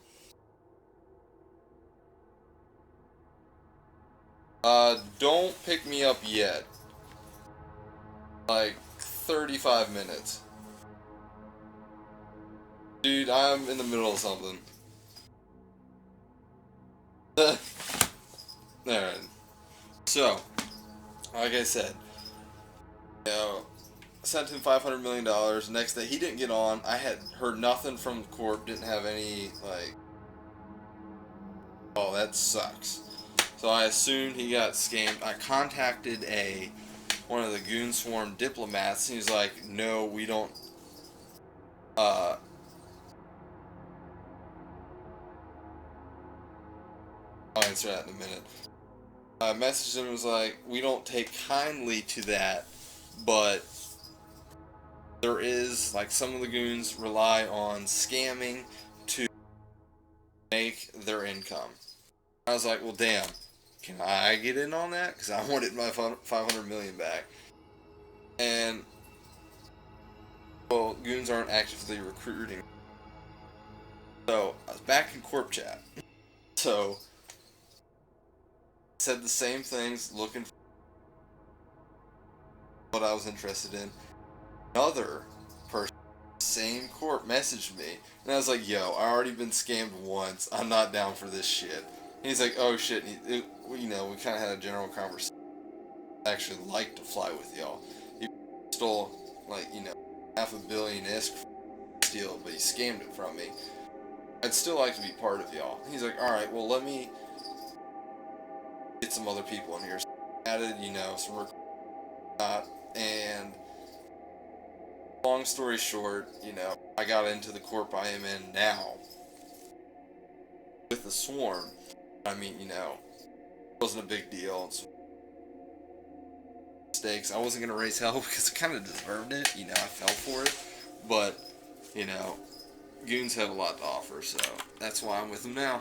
Don't pick me up yet. Like, 35 minutes. Dude, I'm in the middle of something. Alright. So, like I said, you know, sent him $500 million. Next day, he didn't get on. I had heard nothing from the Corp. Didn't have any, like, oh, that sucks. So I assumed he got scammed. I contacted one of the Goon Swarm diplomats, and he's like, no, we don't, I'll answer that in a minute. I messaged him and was like, we don't take kindly to that, but there is, like, some of the goons rely on scamming to make their income. I was like, well, damn, can I get in on that? Because I wanted my 500 million back. And well, goons aren't actively recruiting. So I was back in Corp Chat. So said the same things, looking for what I was interested in. Another person, same Corp, messaged me, and I was like, "Yo, I already been scammed once. I'm not down for this shit." And he's like, "Oh shit." We kind of had a general conversation. I actually like to fly with y'all. He stole like $500 million ISK steal, but he scammed it from me. I'd still like to be part of y'all. He's like, all right, well, let me get some other people in here. So I added, some and long story short, I got into the corp I am in now with the swarm. I mean, it wasn't a big deal. It's mistakes. I wasn't gonna raise hell because I kind of deserved it. I fell for it, but goons have a lot to offer, so that's why I'm with them now.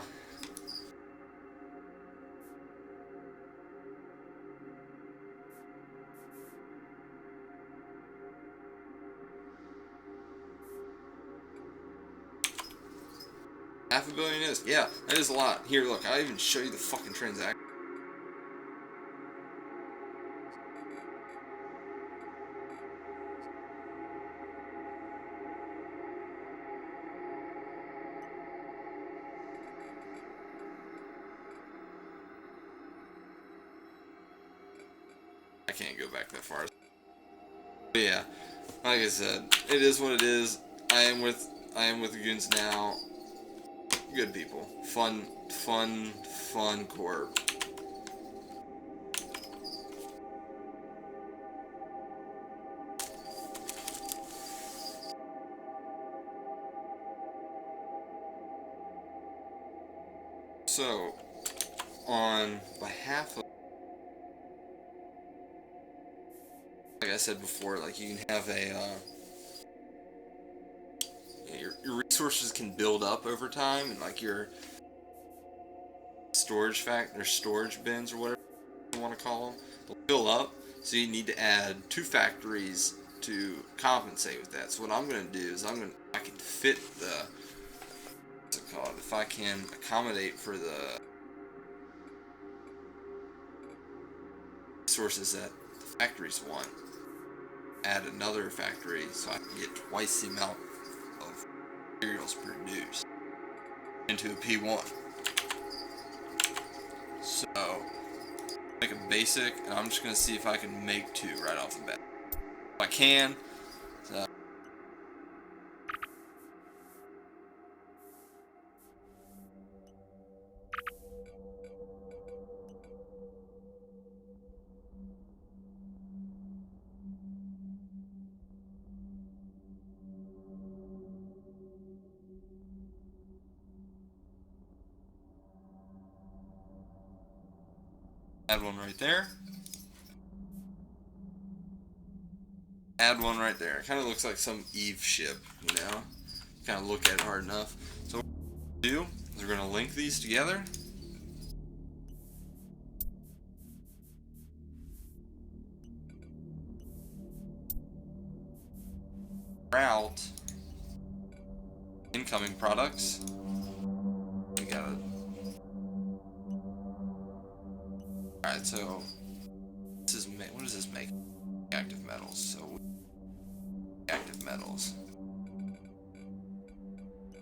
$500 million is, yeah, that is a lot. Here, look, I'll even show you the fucking transaction. I can't go back that far. But yeah, like I said, it is what it is. I am with the goons now. Good people. Fun corp. So, on behalf of, like I said before, like you can have a your resources can build up over time, and like your storage bins or whatever you want to call them, they'll fill up. So you need to add 2 factories to compensate with that. So what I'm going to do is I can fit the, what's it called? If I can accommodate for the resources that the factories want, add another factory so I can get twice the amount of materials produced into a P1. So, make a basic, and I'm just going to see if I can make 2 right off the bat. If I can, so add one right there. Add one right there. It kind of looks like some Eve ship, Kind of look at it hard enough. So what we're going to do is we're going to link these together. Route incoming products. We got it. Alright, so this is, what does this make? Active metals. So active metals.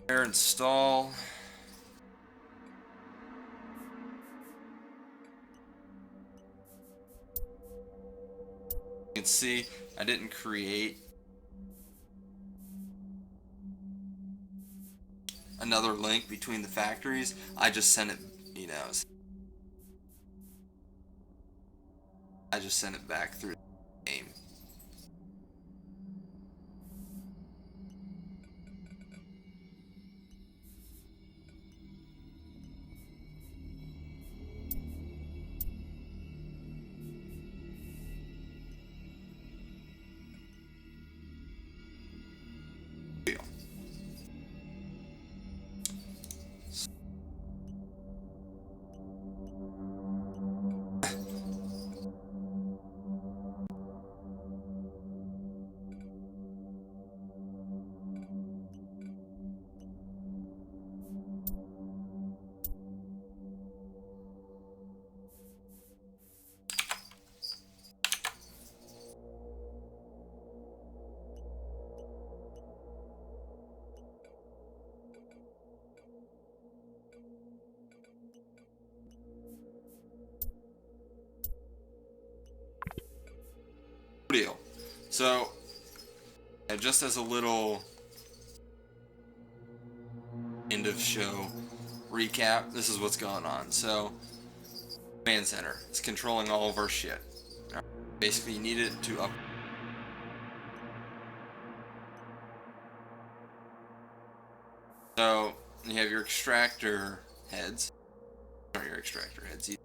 Air install. You can see I didn't create another link between the factories. I just sent it, I just sent it back through the game. So, and just as a little end of show recap, this is what's going on. So, command center is controlling all of our shit. Basically, you need it to up. So, you have your extractor heads. Or your extractor heads.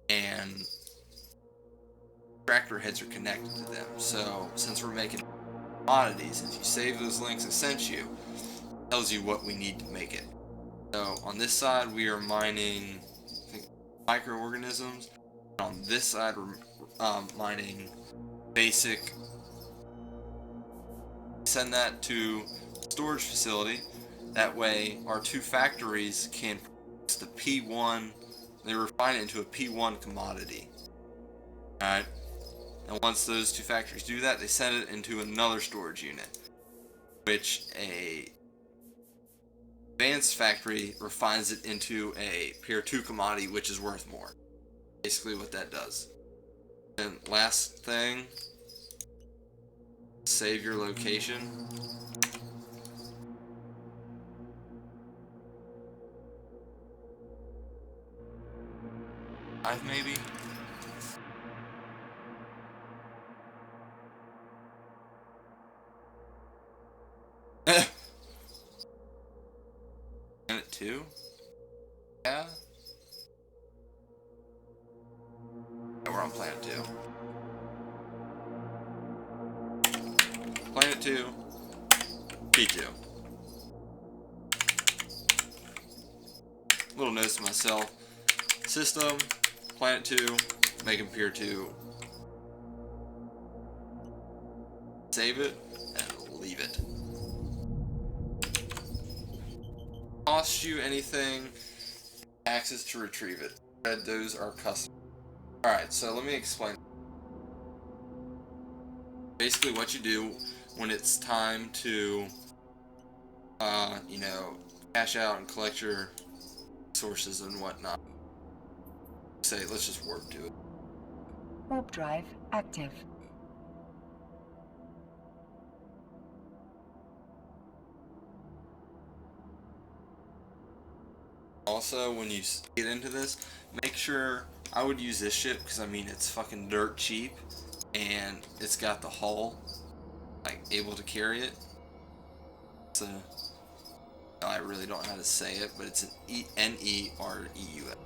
And extractor heads are connected to them. So, since we're making commodities, if you save those links I sent you, it tells you what we need to make it. So, on this side, we are mining, I think, microorganisms. On this side, we're mining basic. Send that to the storage facility. That way, our two factories can produce the P1. They refine it into a P1 commodity. Alright? And once those two factories do that, they send it into another storage unit, which a advanced factory refines it into a Tier 2 commodity, which is worth more. Basically what that does. And last thing, save your location. Maybe. Planet 2? Yeah. We're on Planet 2. Planet 2. P2. Little notes to myself. System. Planet 2, make him Tier 2. Save it and leave it. Cost you anything, access to retrieve it. Those are custom. Alright, so let me explain. Basically what you do when it's time to you know, cash out and collect your resources and whatnot. Say, let's just warp to it. Warp drive active. Also, when you get into this, make sure, I would use this ship because I mean it's fucking dirt cheap and it's got the hull like able to carry it. So I really don't know how to say it, but it's an NEREUS.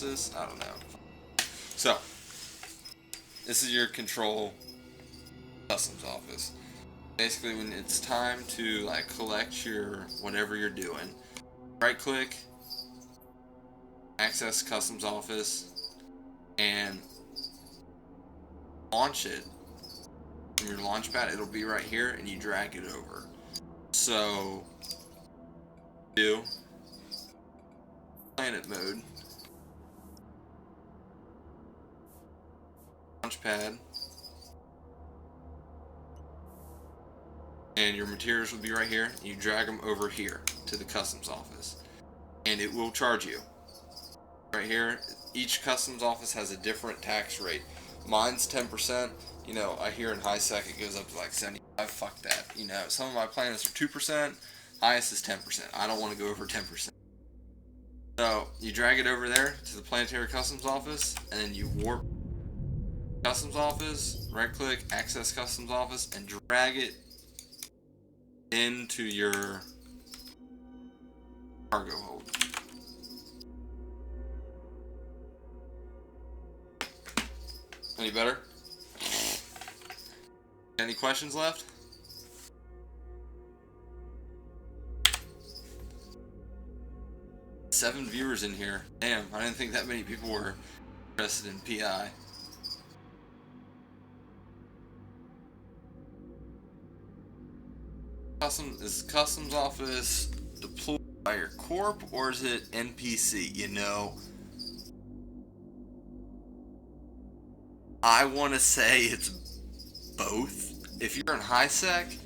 I don't know. So, this is your control customs office. Basically, when it's time to like collect your whatever you're doing, right click, access customs office, and launch it from your launch pad. It'll be right here, and you drag it over. So, do planet mode. Launchpad, and your materials will be right here. You drag them over here to the customs office, and it will charge you. Right here, each customs office has a different tax rate. Mine's 10%. You know, I hear in HiSec it goes up to like 75. Fuck that. You know, some of my planets are 2%. Highest is 10%. I don't want to go over 10%. So you drag it over there to the planetary customs office, and then you warp. Customs office, right click, access customs office, and drag it into your cargo hold. Any better? Any questions left? Seven viewers in here. Damn, I didn't think that many people were interested in PI. Is customs office deployed by your corp or is it NPC? You know, I want to say it's both. If you're in HiSec,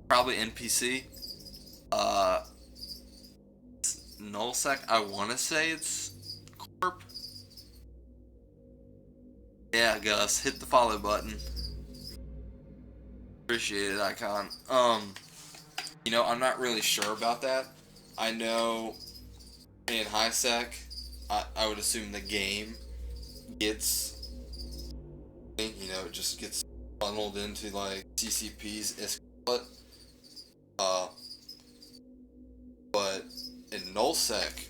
probably NPC. Nullsec, I want to say it's corp. Yeah, Gus, hit the follow button. Appreciate it, Icon. You know, I'm not really sure about that. I know in HiSec, I would assume the game gets, you know, it just gets funneled into like CCP's Isclet. But in nullsec,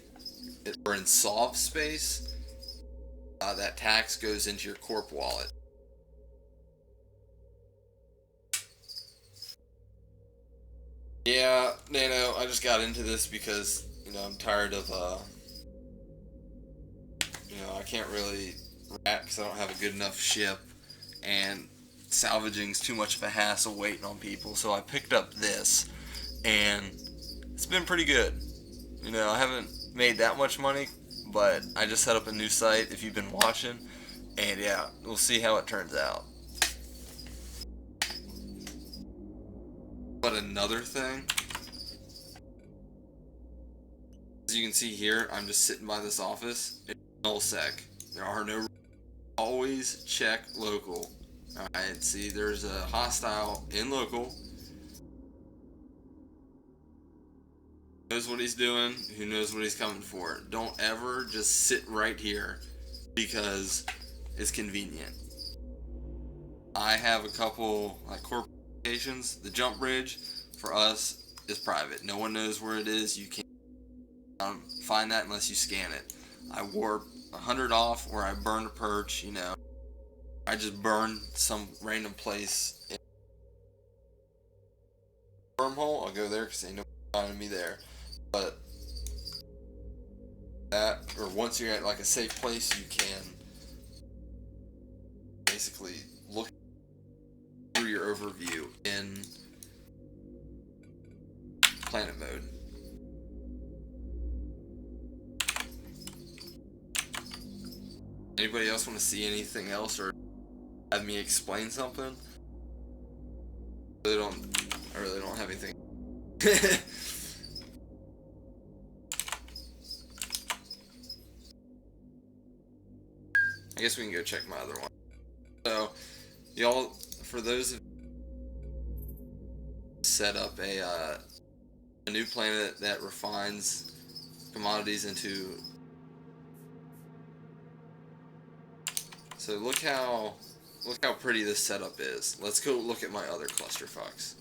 or in solve space, that tax goes into your corp wallet. Yeah, Nano, I just got into this because, you know, I'm tired of, you know, I can't really rat because I don't have a good enough ship, and salvaging's too much of a hassle waiting on people, so I picked up this, and it's been pretty good. You know, I haven't made that much money, but I just set up a new site, if you've been watching, and yeah, we'll see how it turns out. But another thing, as you can see here, I'm just sitting by this office. It's nullsec. There are no. Always check local. Alright, see, there's a hostile in local. Knows what he's doing, who knows what he's coming for. Don't ever just sit right here because it's convenient. I have a couple like corporate locations. The jump bridge for us is private. No one knows where it is. You can't find that unless you scan it. I warp 100 off where I burn a perch, you know. I just burn some random place in wormhole. I'll go there because ain't no finding me there. But that, or once you're at like a safe place, you can basically look through your overview in planet mode. Anybody else want to see anything else or have me explain something? I really don't have anything. I guess we can go check my other one. So, y'all, for those of set up a new planet that refines commodities into. So look how pretty this setup is. Let's go look at my other clusterfucks.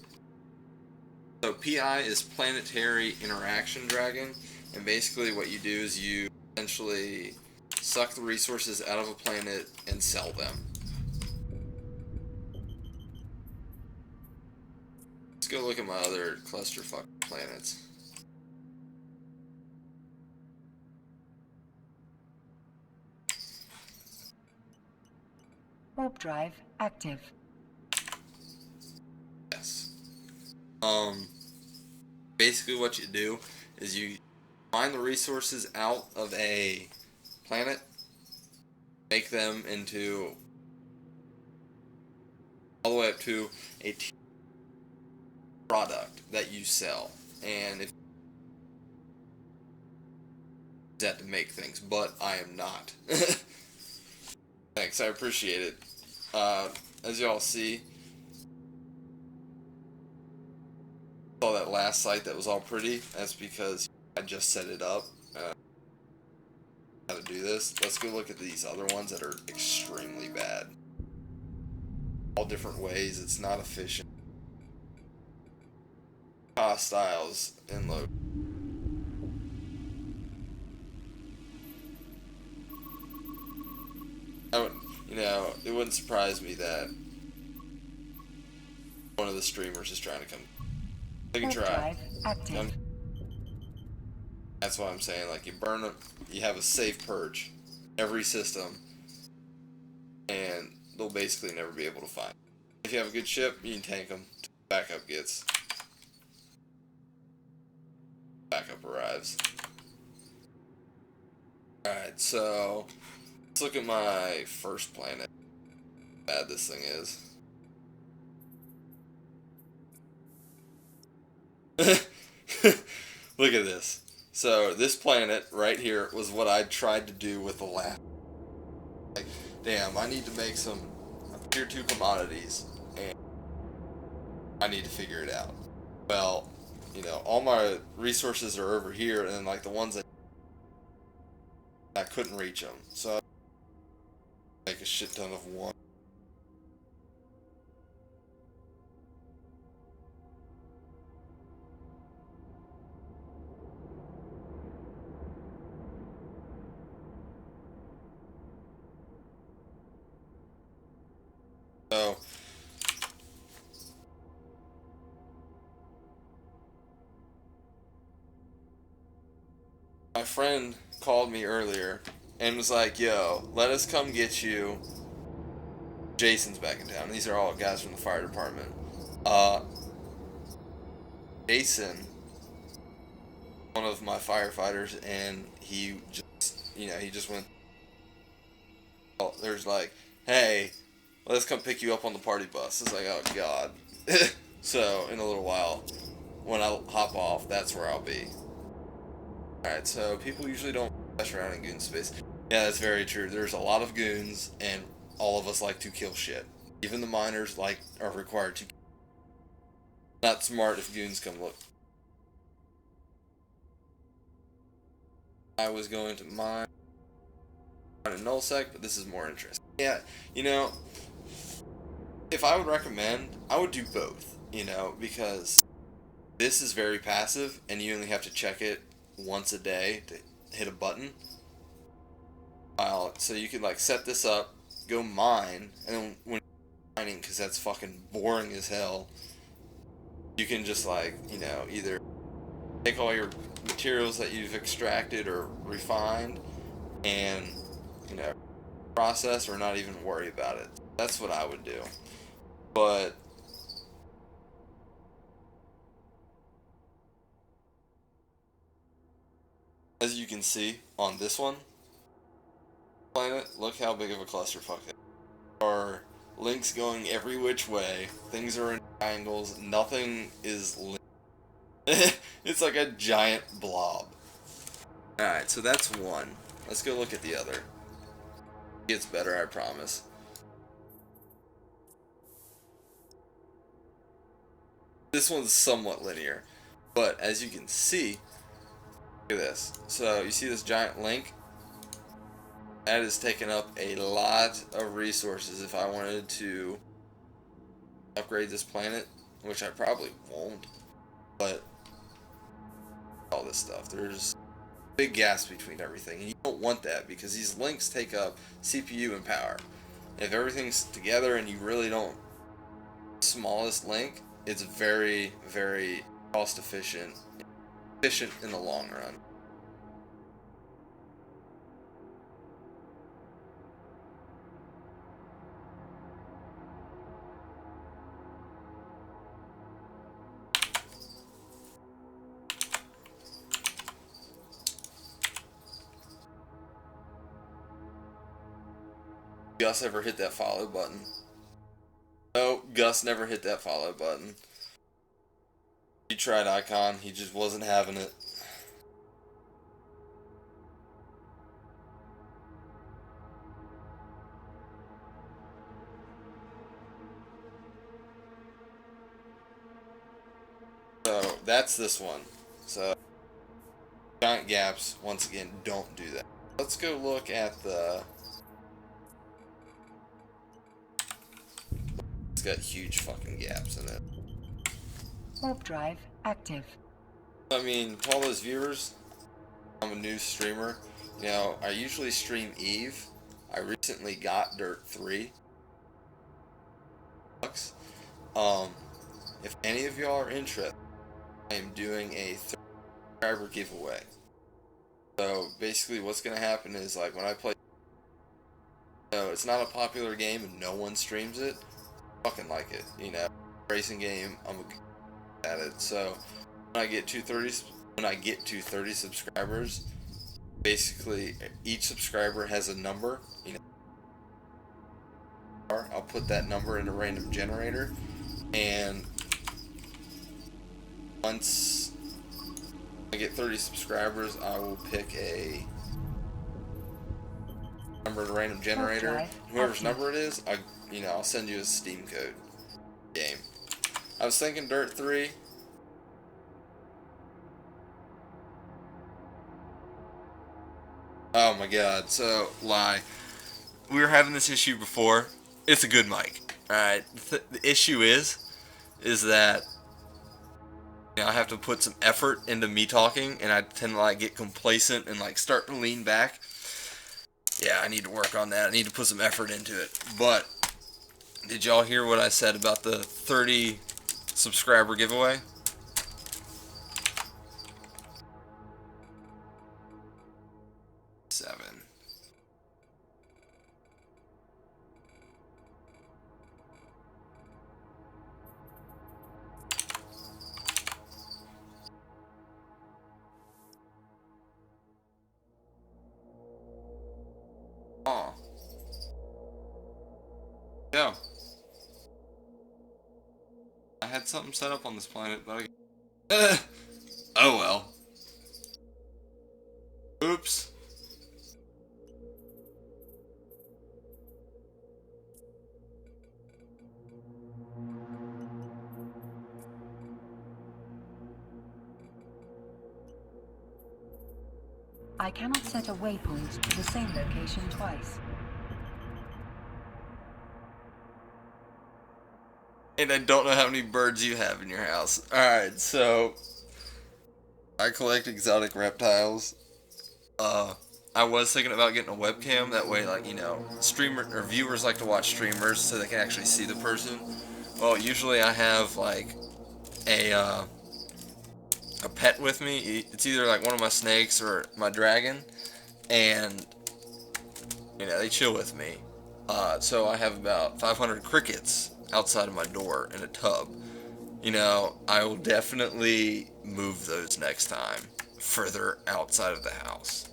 So PI is Planetary Interaction Dragon, and basically what you do is you essentially suck the resources out of a planet and sell them. Let's go look at my other clusterfuck planets. Warp drive active. Yes. Basically what you do is you find the resources out of a planet, make them into all the way up to a product that you sell, and if that to make things, but I am not. Thanks, I appreciate it. As y'all see, saw that last site that was all pretty. That's because I just set it up. How to do this. Let's go look at these other ones that are extremely bad. All different ways. It's not efficient. Hostiles in low. You know, it wouldn't surprise me that one of the streamers is trying to come. They can try. That's why I'm saying, like, you burn them, you have a safe purge, every system, and they'll basically never be able to find. If you have a good ship, you can tank them. Backup gets. Backup arrives. Alright, so let's look at my first planet. How bad this thing is. Look at this. So this planet right here was what I tried to do with the last. Like, damn, I need to make some tier 2 commodities, and I need to figure it out. Well, you know, all my resources are over here, and then like the ones that I couldn't reach them, so I make a shit ton of one. So my friend called me earlier and was like, yo, let us come get you. Jason's back in town. These are all guys from the fire department. Jason, one of my firefighters, and he just, you know, he just went, oh, there's like, hey, let's come pick you up on the party bus. It's like, oh god. So in a little while, when I hop off, that's where I'll be. Alright, so people usually don't mess around in goon space. Yeah, that's very true. There's a lot of goons, and all of us like to kill shit. Even the miners are required to. Not smart if goons come look. I was going to mine in nullsec, but this is more interesting. Yeah, you know, if I would recommend, I would do both, you know, because this is very passive, and you only have to check it once a day to hit a button. So you could like set this up, go mine, and then when you're mining, because that's fucking boring as hell, you can just like, you know, either take all your materials that you've extracted or refined and, you know, process or not even worry about it. That's what I would do. But as you can see on this one planet, look how big of a clusterfuck it is. There are links going every which way. Things are in triangles. Nothing is linked. It's like a giant blob. Alright, so that's one. Let's go look at the other. It gets better, I promise. This one's somewhat linear, but as you can see, look at this. So you see this giant link? That is taking up a lot of resources if I wanted to upgrade this planet, which I probably won't, but all this stuff. There's big gaps between everything, and you don't want that because these links take up CPU and power. If everything's together and you really don't smallest link, it's very, very cost efficient in the long run. Gus ever hit that follow button? No, Gus never hit that follow button. He tried Icon, he just wasn't having it. So, that's this one. So, giant gaps, once again, don't do that. Let's go look at the... It's got huge fucking gaps in it. Warp drive active. I mean, to all those viewers, I'm a new streamer. You know, I usually stream Eve. I recently got Dirt 3. If any of y'all are interested, I am doing a subscriber giveaway. So basically what's going to happen is, like, when I play, it's not a popular game and no one streams it, I fucking like it, you know. Racing game, I'm at it. So when I get to 30 subscribers, basically each subscriber has a number, you know. I'll put that number in a random generator, and once I get 30 subscribers, I will pick a Number of the random generator. drive Whoever's active. number it is, I'll send you a Steam code. Game. I was thinking Dirt 3. Oh my god, so, lie. We were having this issue before. It's a good mic. Alright, the issue is that I have to put some effort into me talking, and I tend to like get complacent and like start to lean back. Yeah, I need to work on that. I need to put some effort into it. But did y'all hear what I said about the 30 subscriber giveaway? Seven. Oh. Yeah. I had something set up on this planet, but oh well. Oops. I cannot set a waypoint to the same location twice. And I don't know how many birds you have in your house. Alright, so I collect exotic reptiles. I was thinking about getting a webcam, that way, like, streamer or viewers like to watch streamers so they can actually see the person. Well, usually I have like a pet with me. It's either like one of my snakes or my dragon, and they chill with me. So I have about 500 crickets outside of my door in a tub. I will definitely move those next time further outside of the house.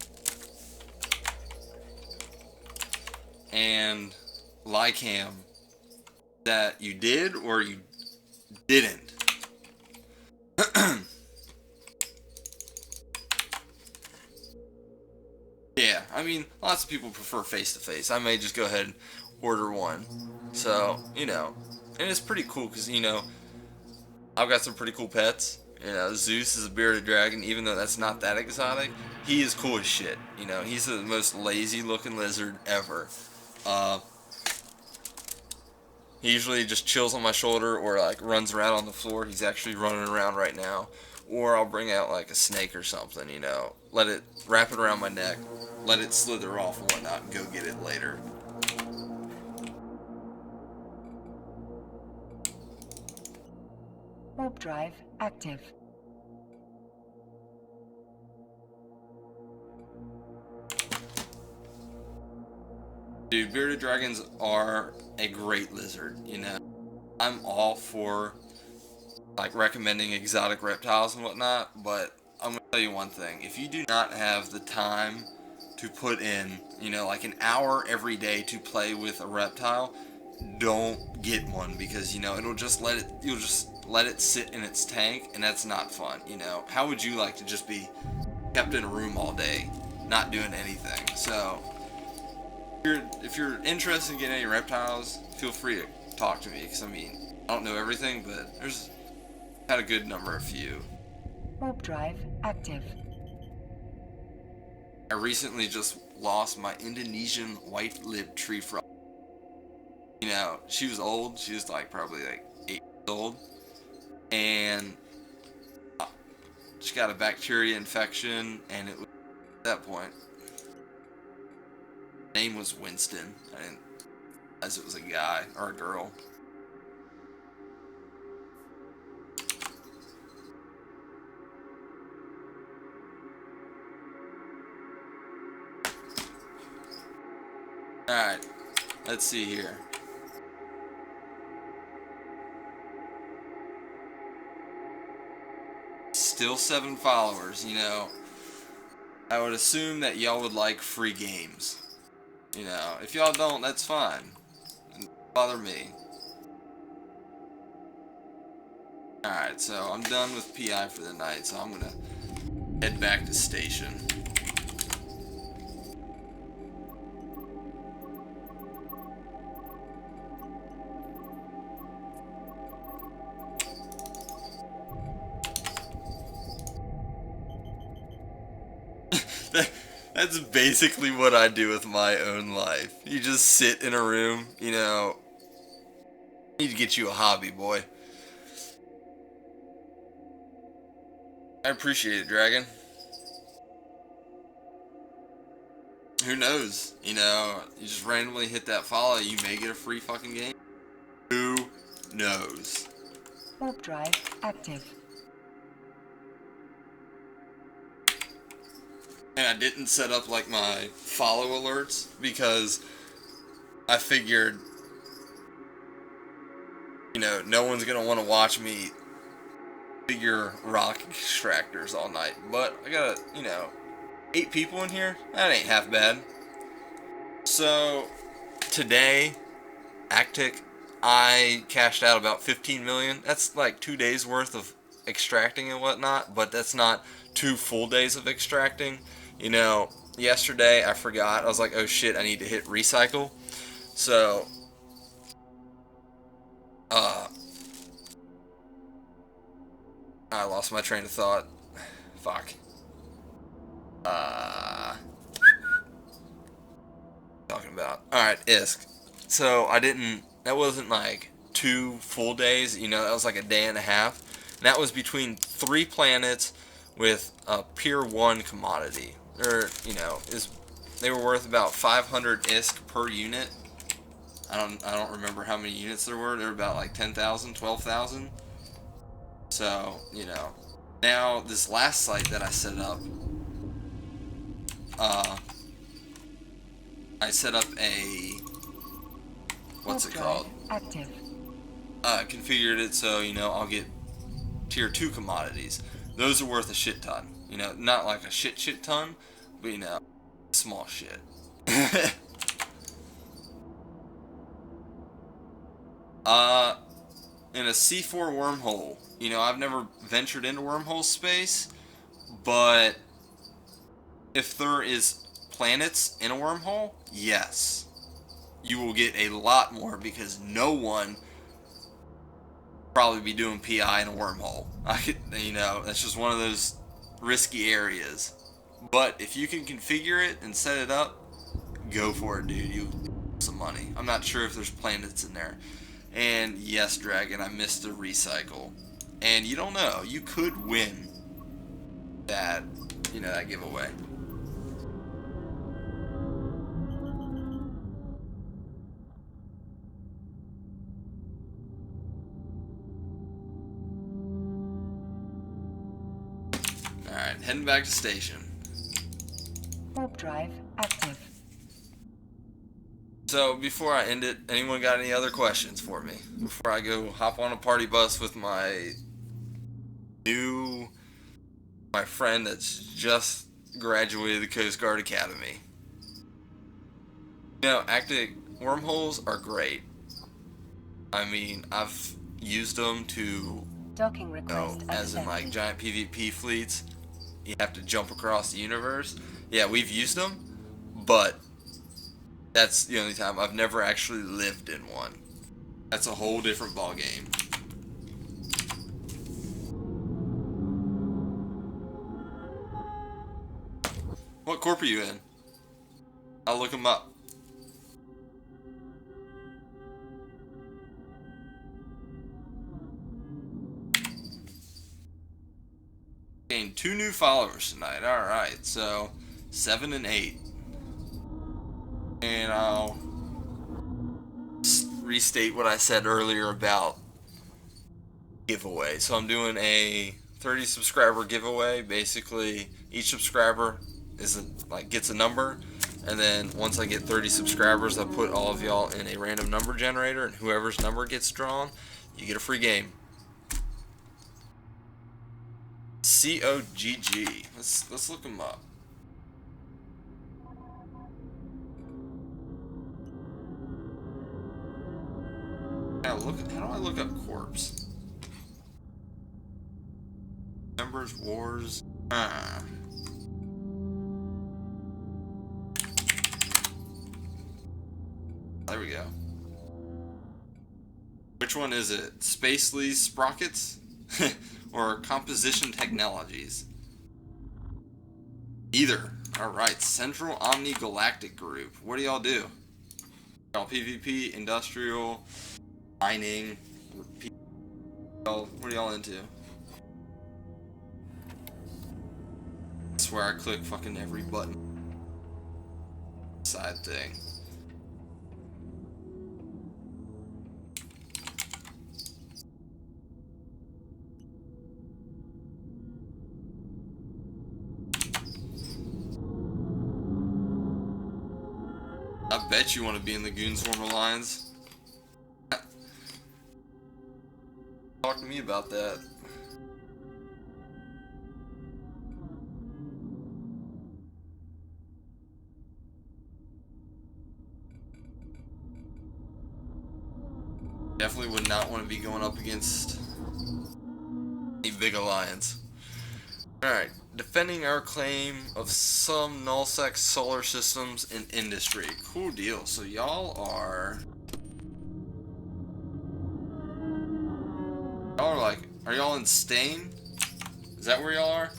And Lycam, that you did or you didn't? Yeah, I mean, lots of people prefer face-to-face. I may just go ahead and order one. So, and it's pretty cool because, I've got some pretty cool pets. Zeus is a bearded dragon, even though that's not that exotic. He is cool as shit. He's the most lazy-looking lizard ever. He usually just chills on my shoulder or, like, runs around on the floor. He's actually running around right now. Or I'll bring out, like, a snake or something, wrap it around my neck, let it slither off and whatnot, and go get it later. Warp drive active. Dude, bearded dragons are a great lizard, I'm all for, like, recommending exotic reptiles and whatnot, but I'm going to tell you one thing. If you do not have the time to put in, like an hour every day to play with a reptile, don't get one, because, you'll just let it sit in its tank, and that's not fun, How would you like to just be kept in a room all day, not doing anything? So, if you're interested in getting any reptiles, feel free to talk to me, because, I don't know everything, but there's had a good number of few. Warp drive active. I recently just lost my Indonesian white-lipped tree frog. She was old. She was probably 8 years old. And she got a bacteria infection, and it was at that point. Her name was Winston. I didn't realize it was a guy or a girl. Alright, let's see here. Still 7 followers, I would assume that y'all would like free games. If y'all don't, that's fine. Doesn't bother me. Alright, so I'm done with PI for the night, so I'm gonna head back to station. That's basically what I do with my own life. You just sit in a room, you know. Need to get you a hobby, boy. I appreciate it, Dragon. Who knows? You know, you just randomly hit that follow, you may get a free fucking game. Who knows? Warp drive active. And I didn't set up like my follow alerts because I figured, you know, no one's gonna want to watch me figure rock extractors all night. But I got, you know, 8 people in here. That ain't half bad. So today, Actic, I cashed out about 15 million. That's like 2 days worth of extracting and whatnot, but that's not 2 full days of extracting. You know, yesterday I forgot. I was like, oh shit, I need to hit recycle. So, I lost my train of thought. Fuck. Talking about. Alright, ISK. So, that wasn't like 2 full days, you know, that was like a day and a half. And that was between 3 planets with a Pier 1 commodity. Or, you know, they were worth about 500 ISK per unit. I don't remember how many units there were. There were about like 10,000, 12,000. So, you know, now this last site that I set up, I set up a, what's it called? Active. Configured it so, you know, I'll get tier 2 commodities. Those are worth a shit ton. You know, not like a shit ton, but, you know, small shit. In a C4 wormhole, you know, I've never ventured into wormhole space, but if there is planets in a wormhole, yes, you will get a lot more because no one probably be doing PI in a wormhole. You know, that's just one of those risky areas. But if you can configure it and set it up, go for it, dude. You some money. I'm not sure if there's planets in there. And yes, Dragon, I missed the recycle. And you don't know, you could win that, you know, that giveaway. Alright, heading back to station. Warp drive active. So, before I end it, anyone got any other questions for me? Before I go hop on a party bus with my friend that's just graduated the Coast Guard Academy. You know, Actic wormholes are great. I mean, I've used them to, Docking request as in like giant PvP fleets. You have to jump across the universe. Yeah, we've used them, but that's the only time. I've never actually lived in one. That's a whole different ball game. What corp are you in? I'll look them up. Gained 2 new followers tonight. Alright, so 7 and 8. And I'll restate what I said earlier about giveaway. So I'm doing a 30 subscriber giveaway. Basically, each subscriber gets a number, and then once I get 30 subscribers, I'll put all of y'all in a random number generator, and whoever's number gets drawn, you get a free game. COGG. Let's look them up. How do I look up corpse? Members, wars. There we go. Which one is it? Spacely Sprockets? Or Composition Technologies? Either. Alright, Central Omni Galactic Group. What do y'all do? Y'all PvP, industrial, mining, what are y'all into? I swear I click fucking every button. Side thing. I bet you want to be in the Goonswarm Alliance. Talk to me about that. Definitely would not want to be going up against a big alliance. Alright, defending our claim of some nullsec solar systems in industry. Cool deal. So y'all are like, are y'all in Stain? Is that where y'all are?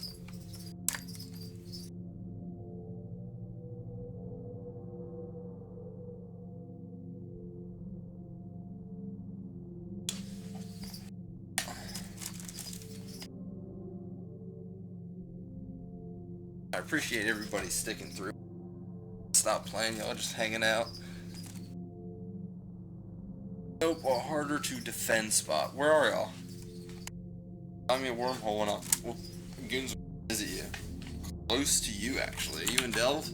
I appreciate everybody sticking through. Stop playing, y'all just hanging out. Nope, a harder to defend spot. Where are y'all? Find me a wormhole and I'll Goons will visit you. Close to you, actually. Are you in Delve?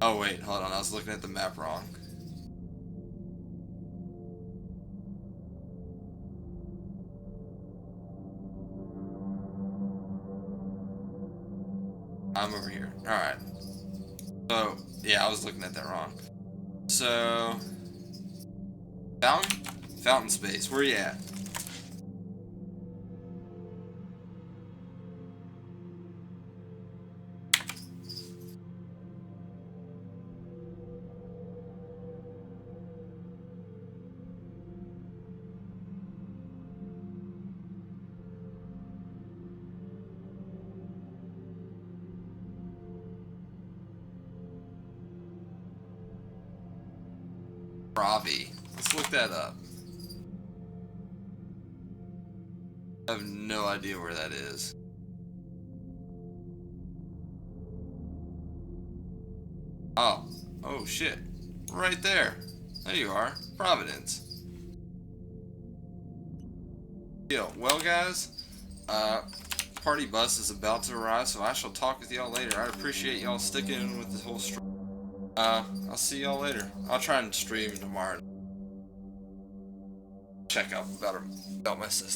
Oh wait, hold on, I was looking at the map wrong. I'm over here. Alright. So, yeah, I was looking at that wrong. So, Fountain Space, where you at? Ravi. Let's look that up. I have no idea where that is. Oh shit. Right there. There you are. Providence. Deal. Well guys, party bus is about to arrive, so I shall talk with y'all later. I appreciate y'all sticking with this whole stream. I'll see y'all later. I'll try and stream tomorrow. Check out about my system.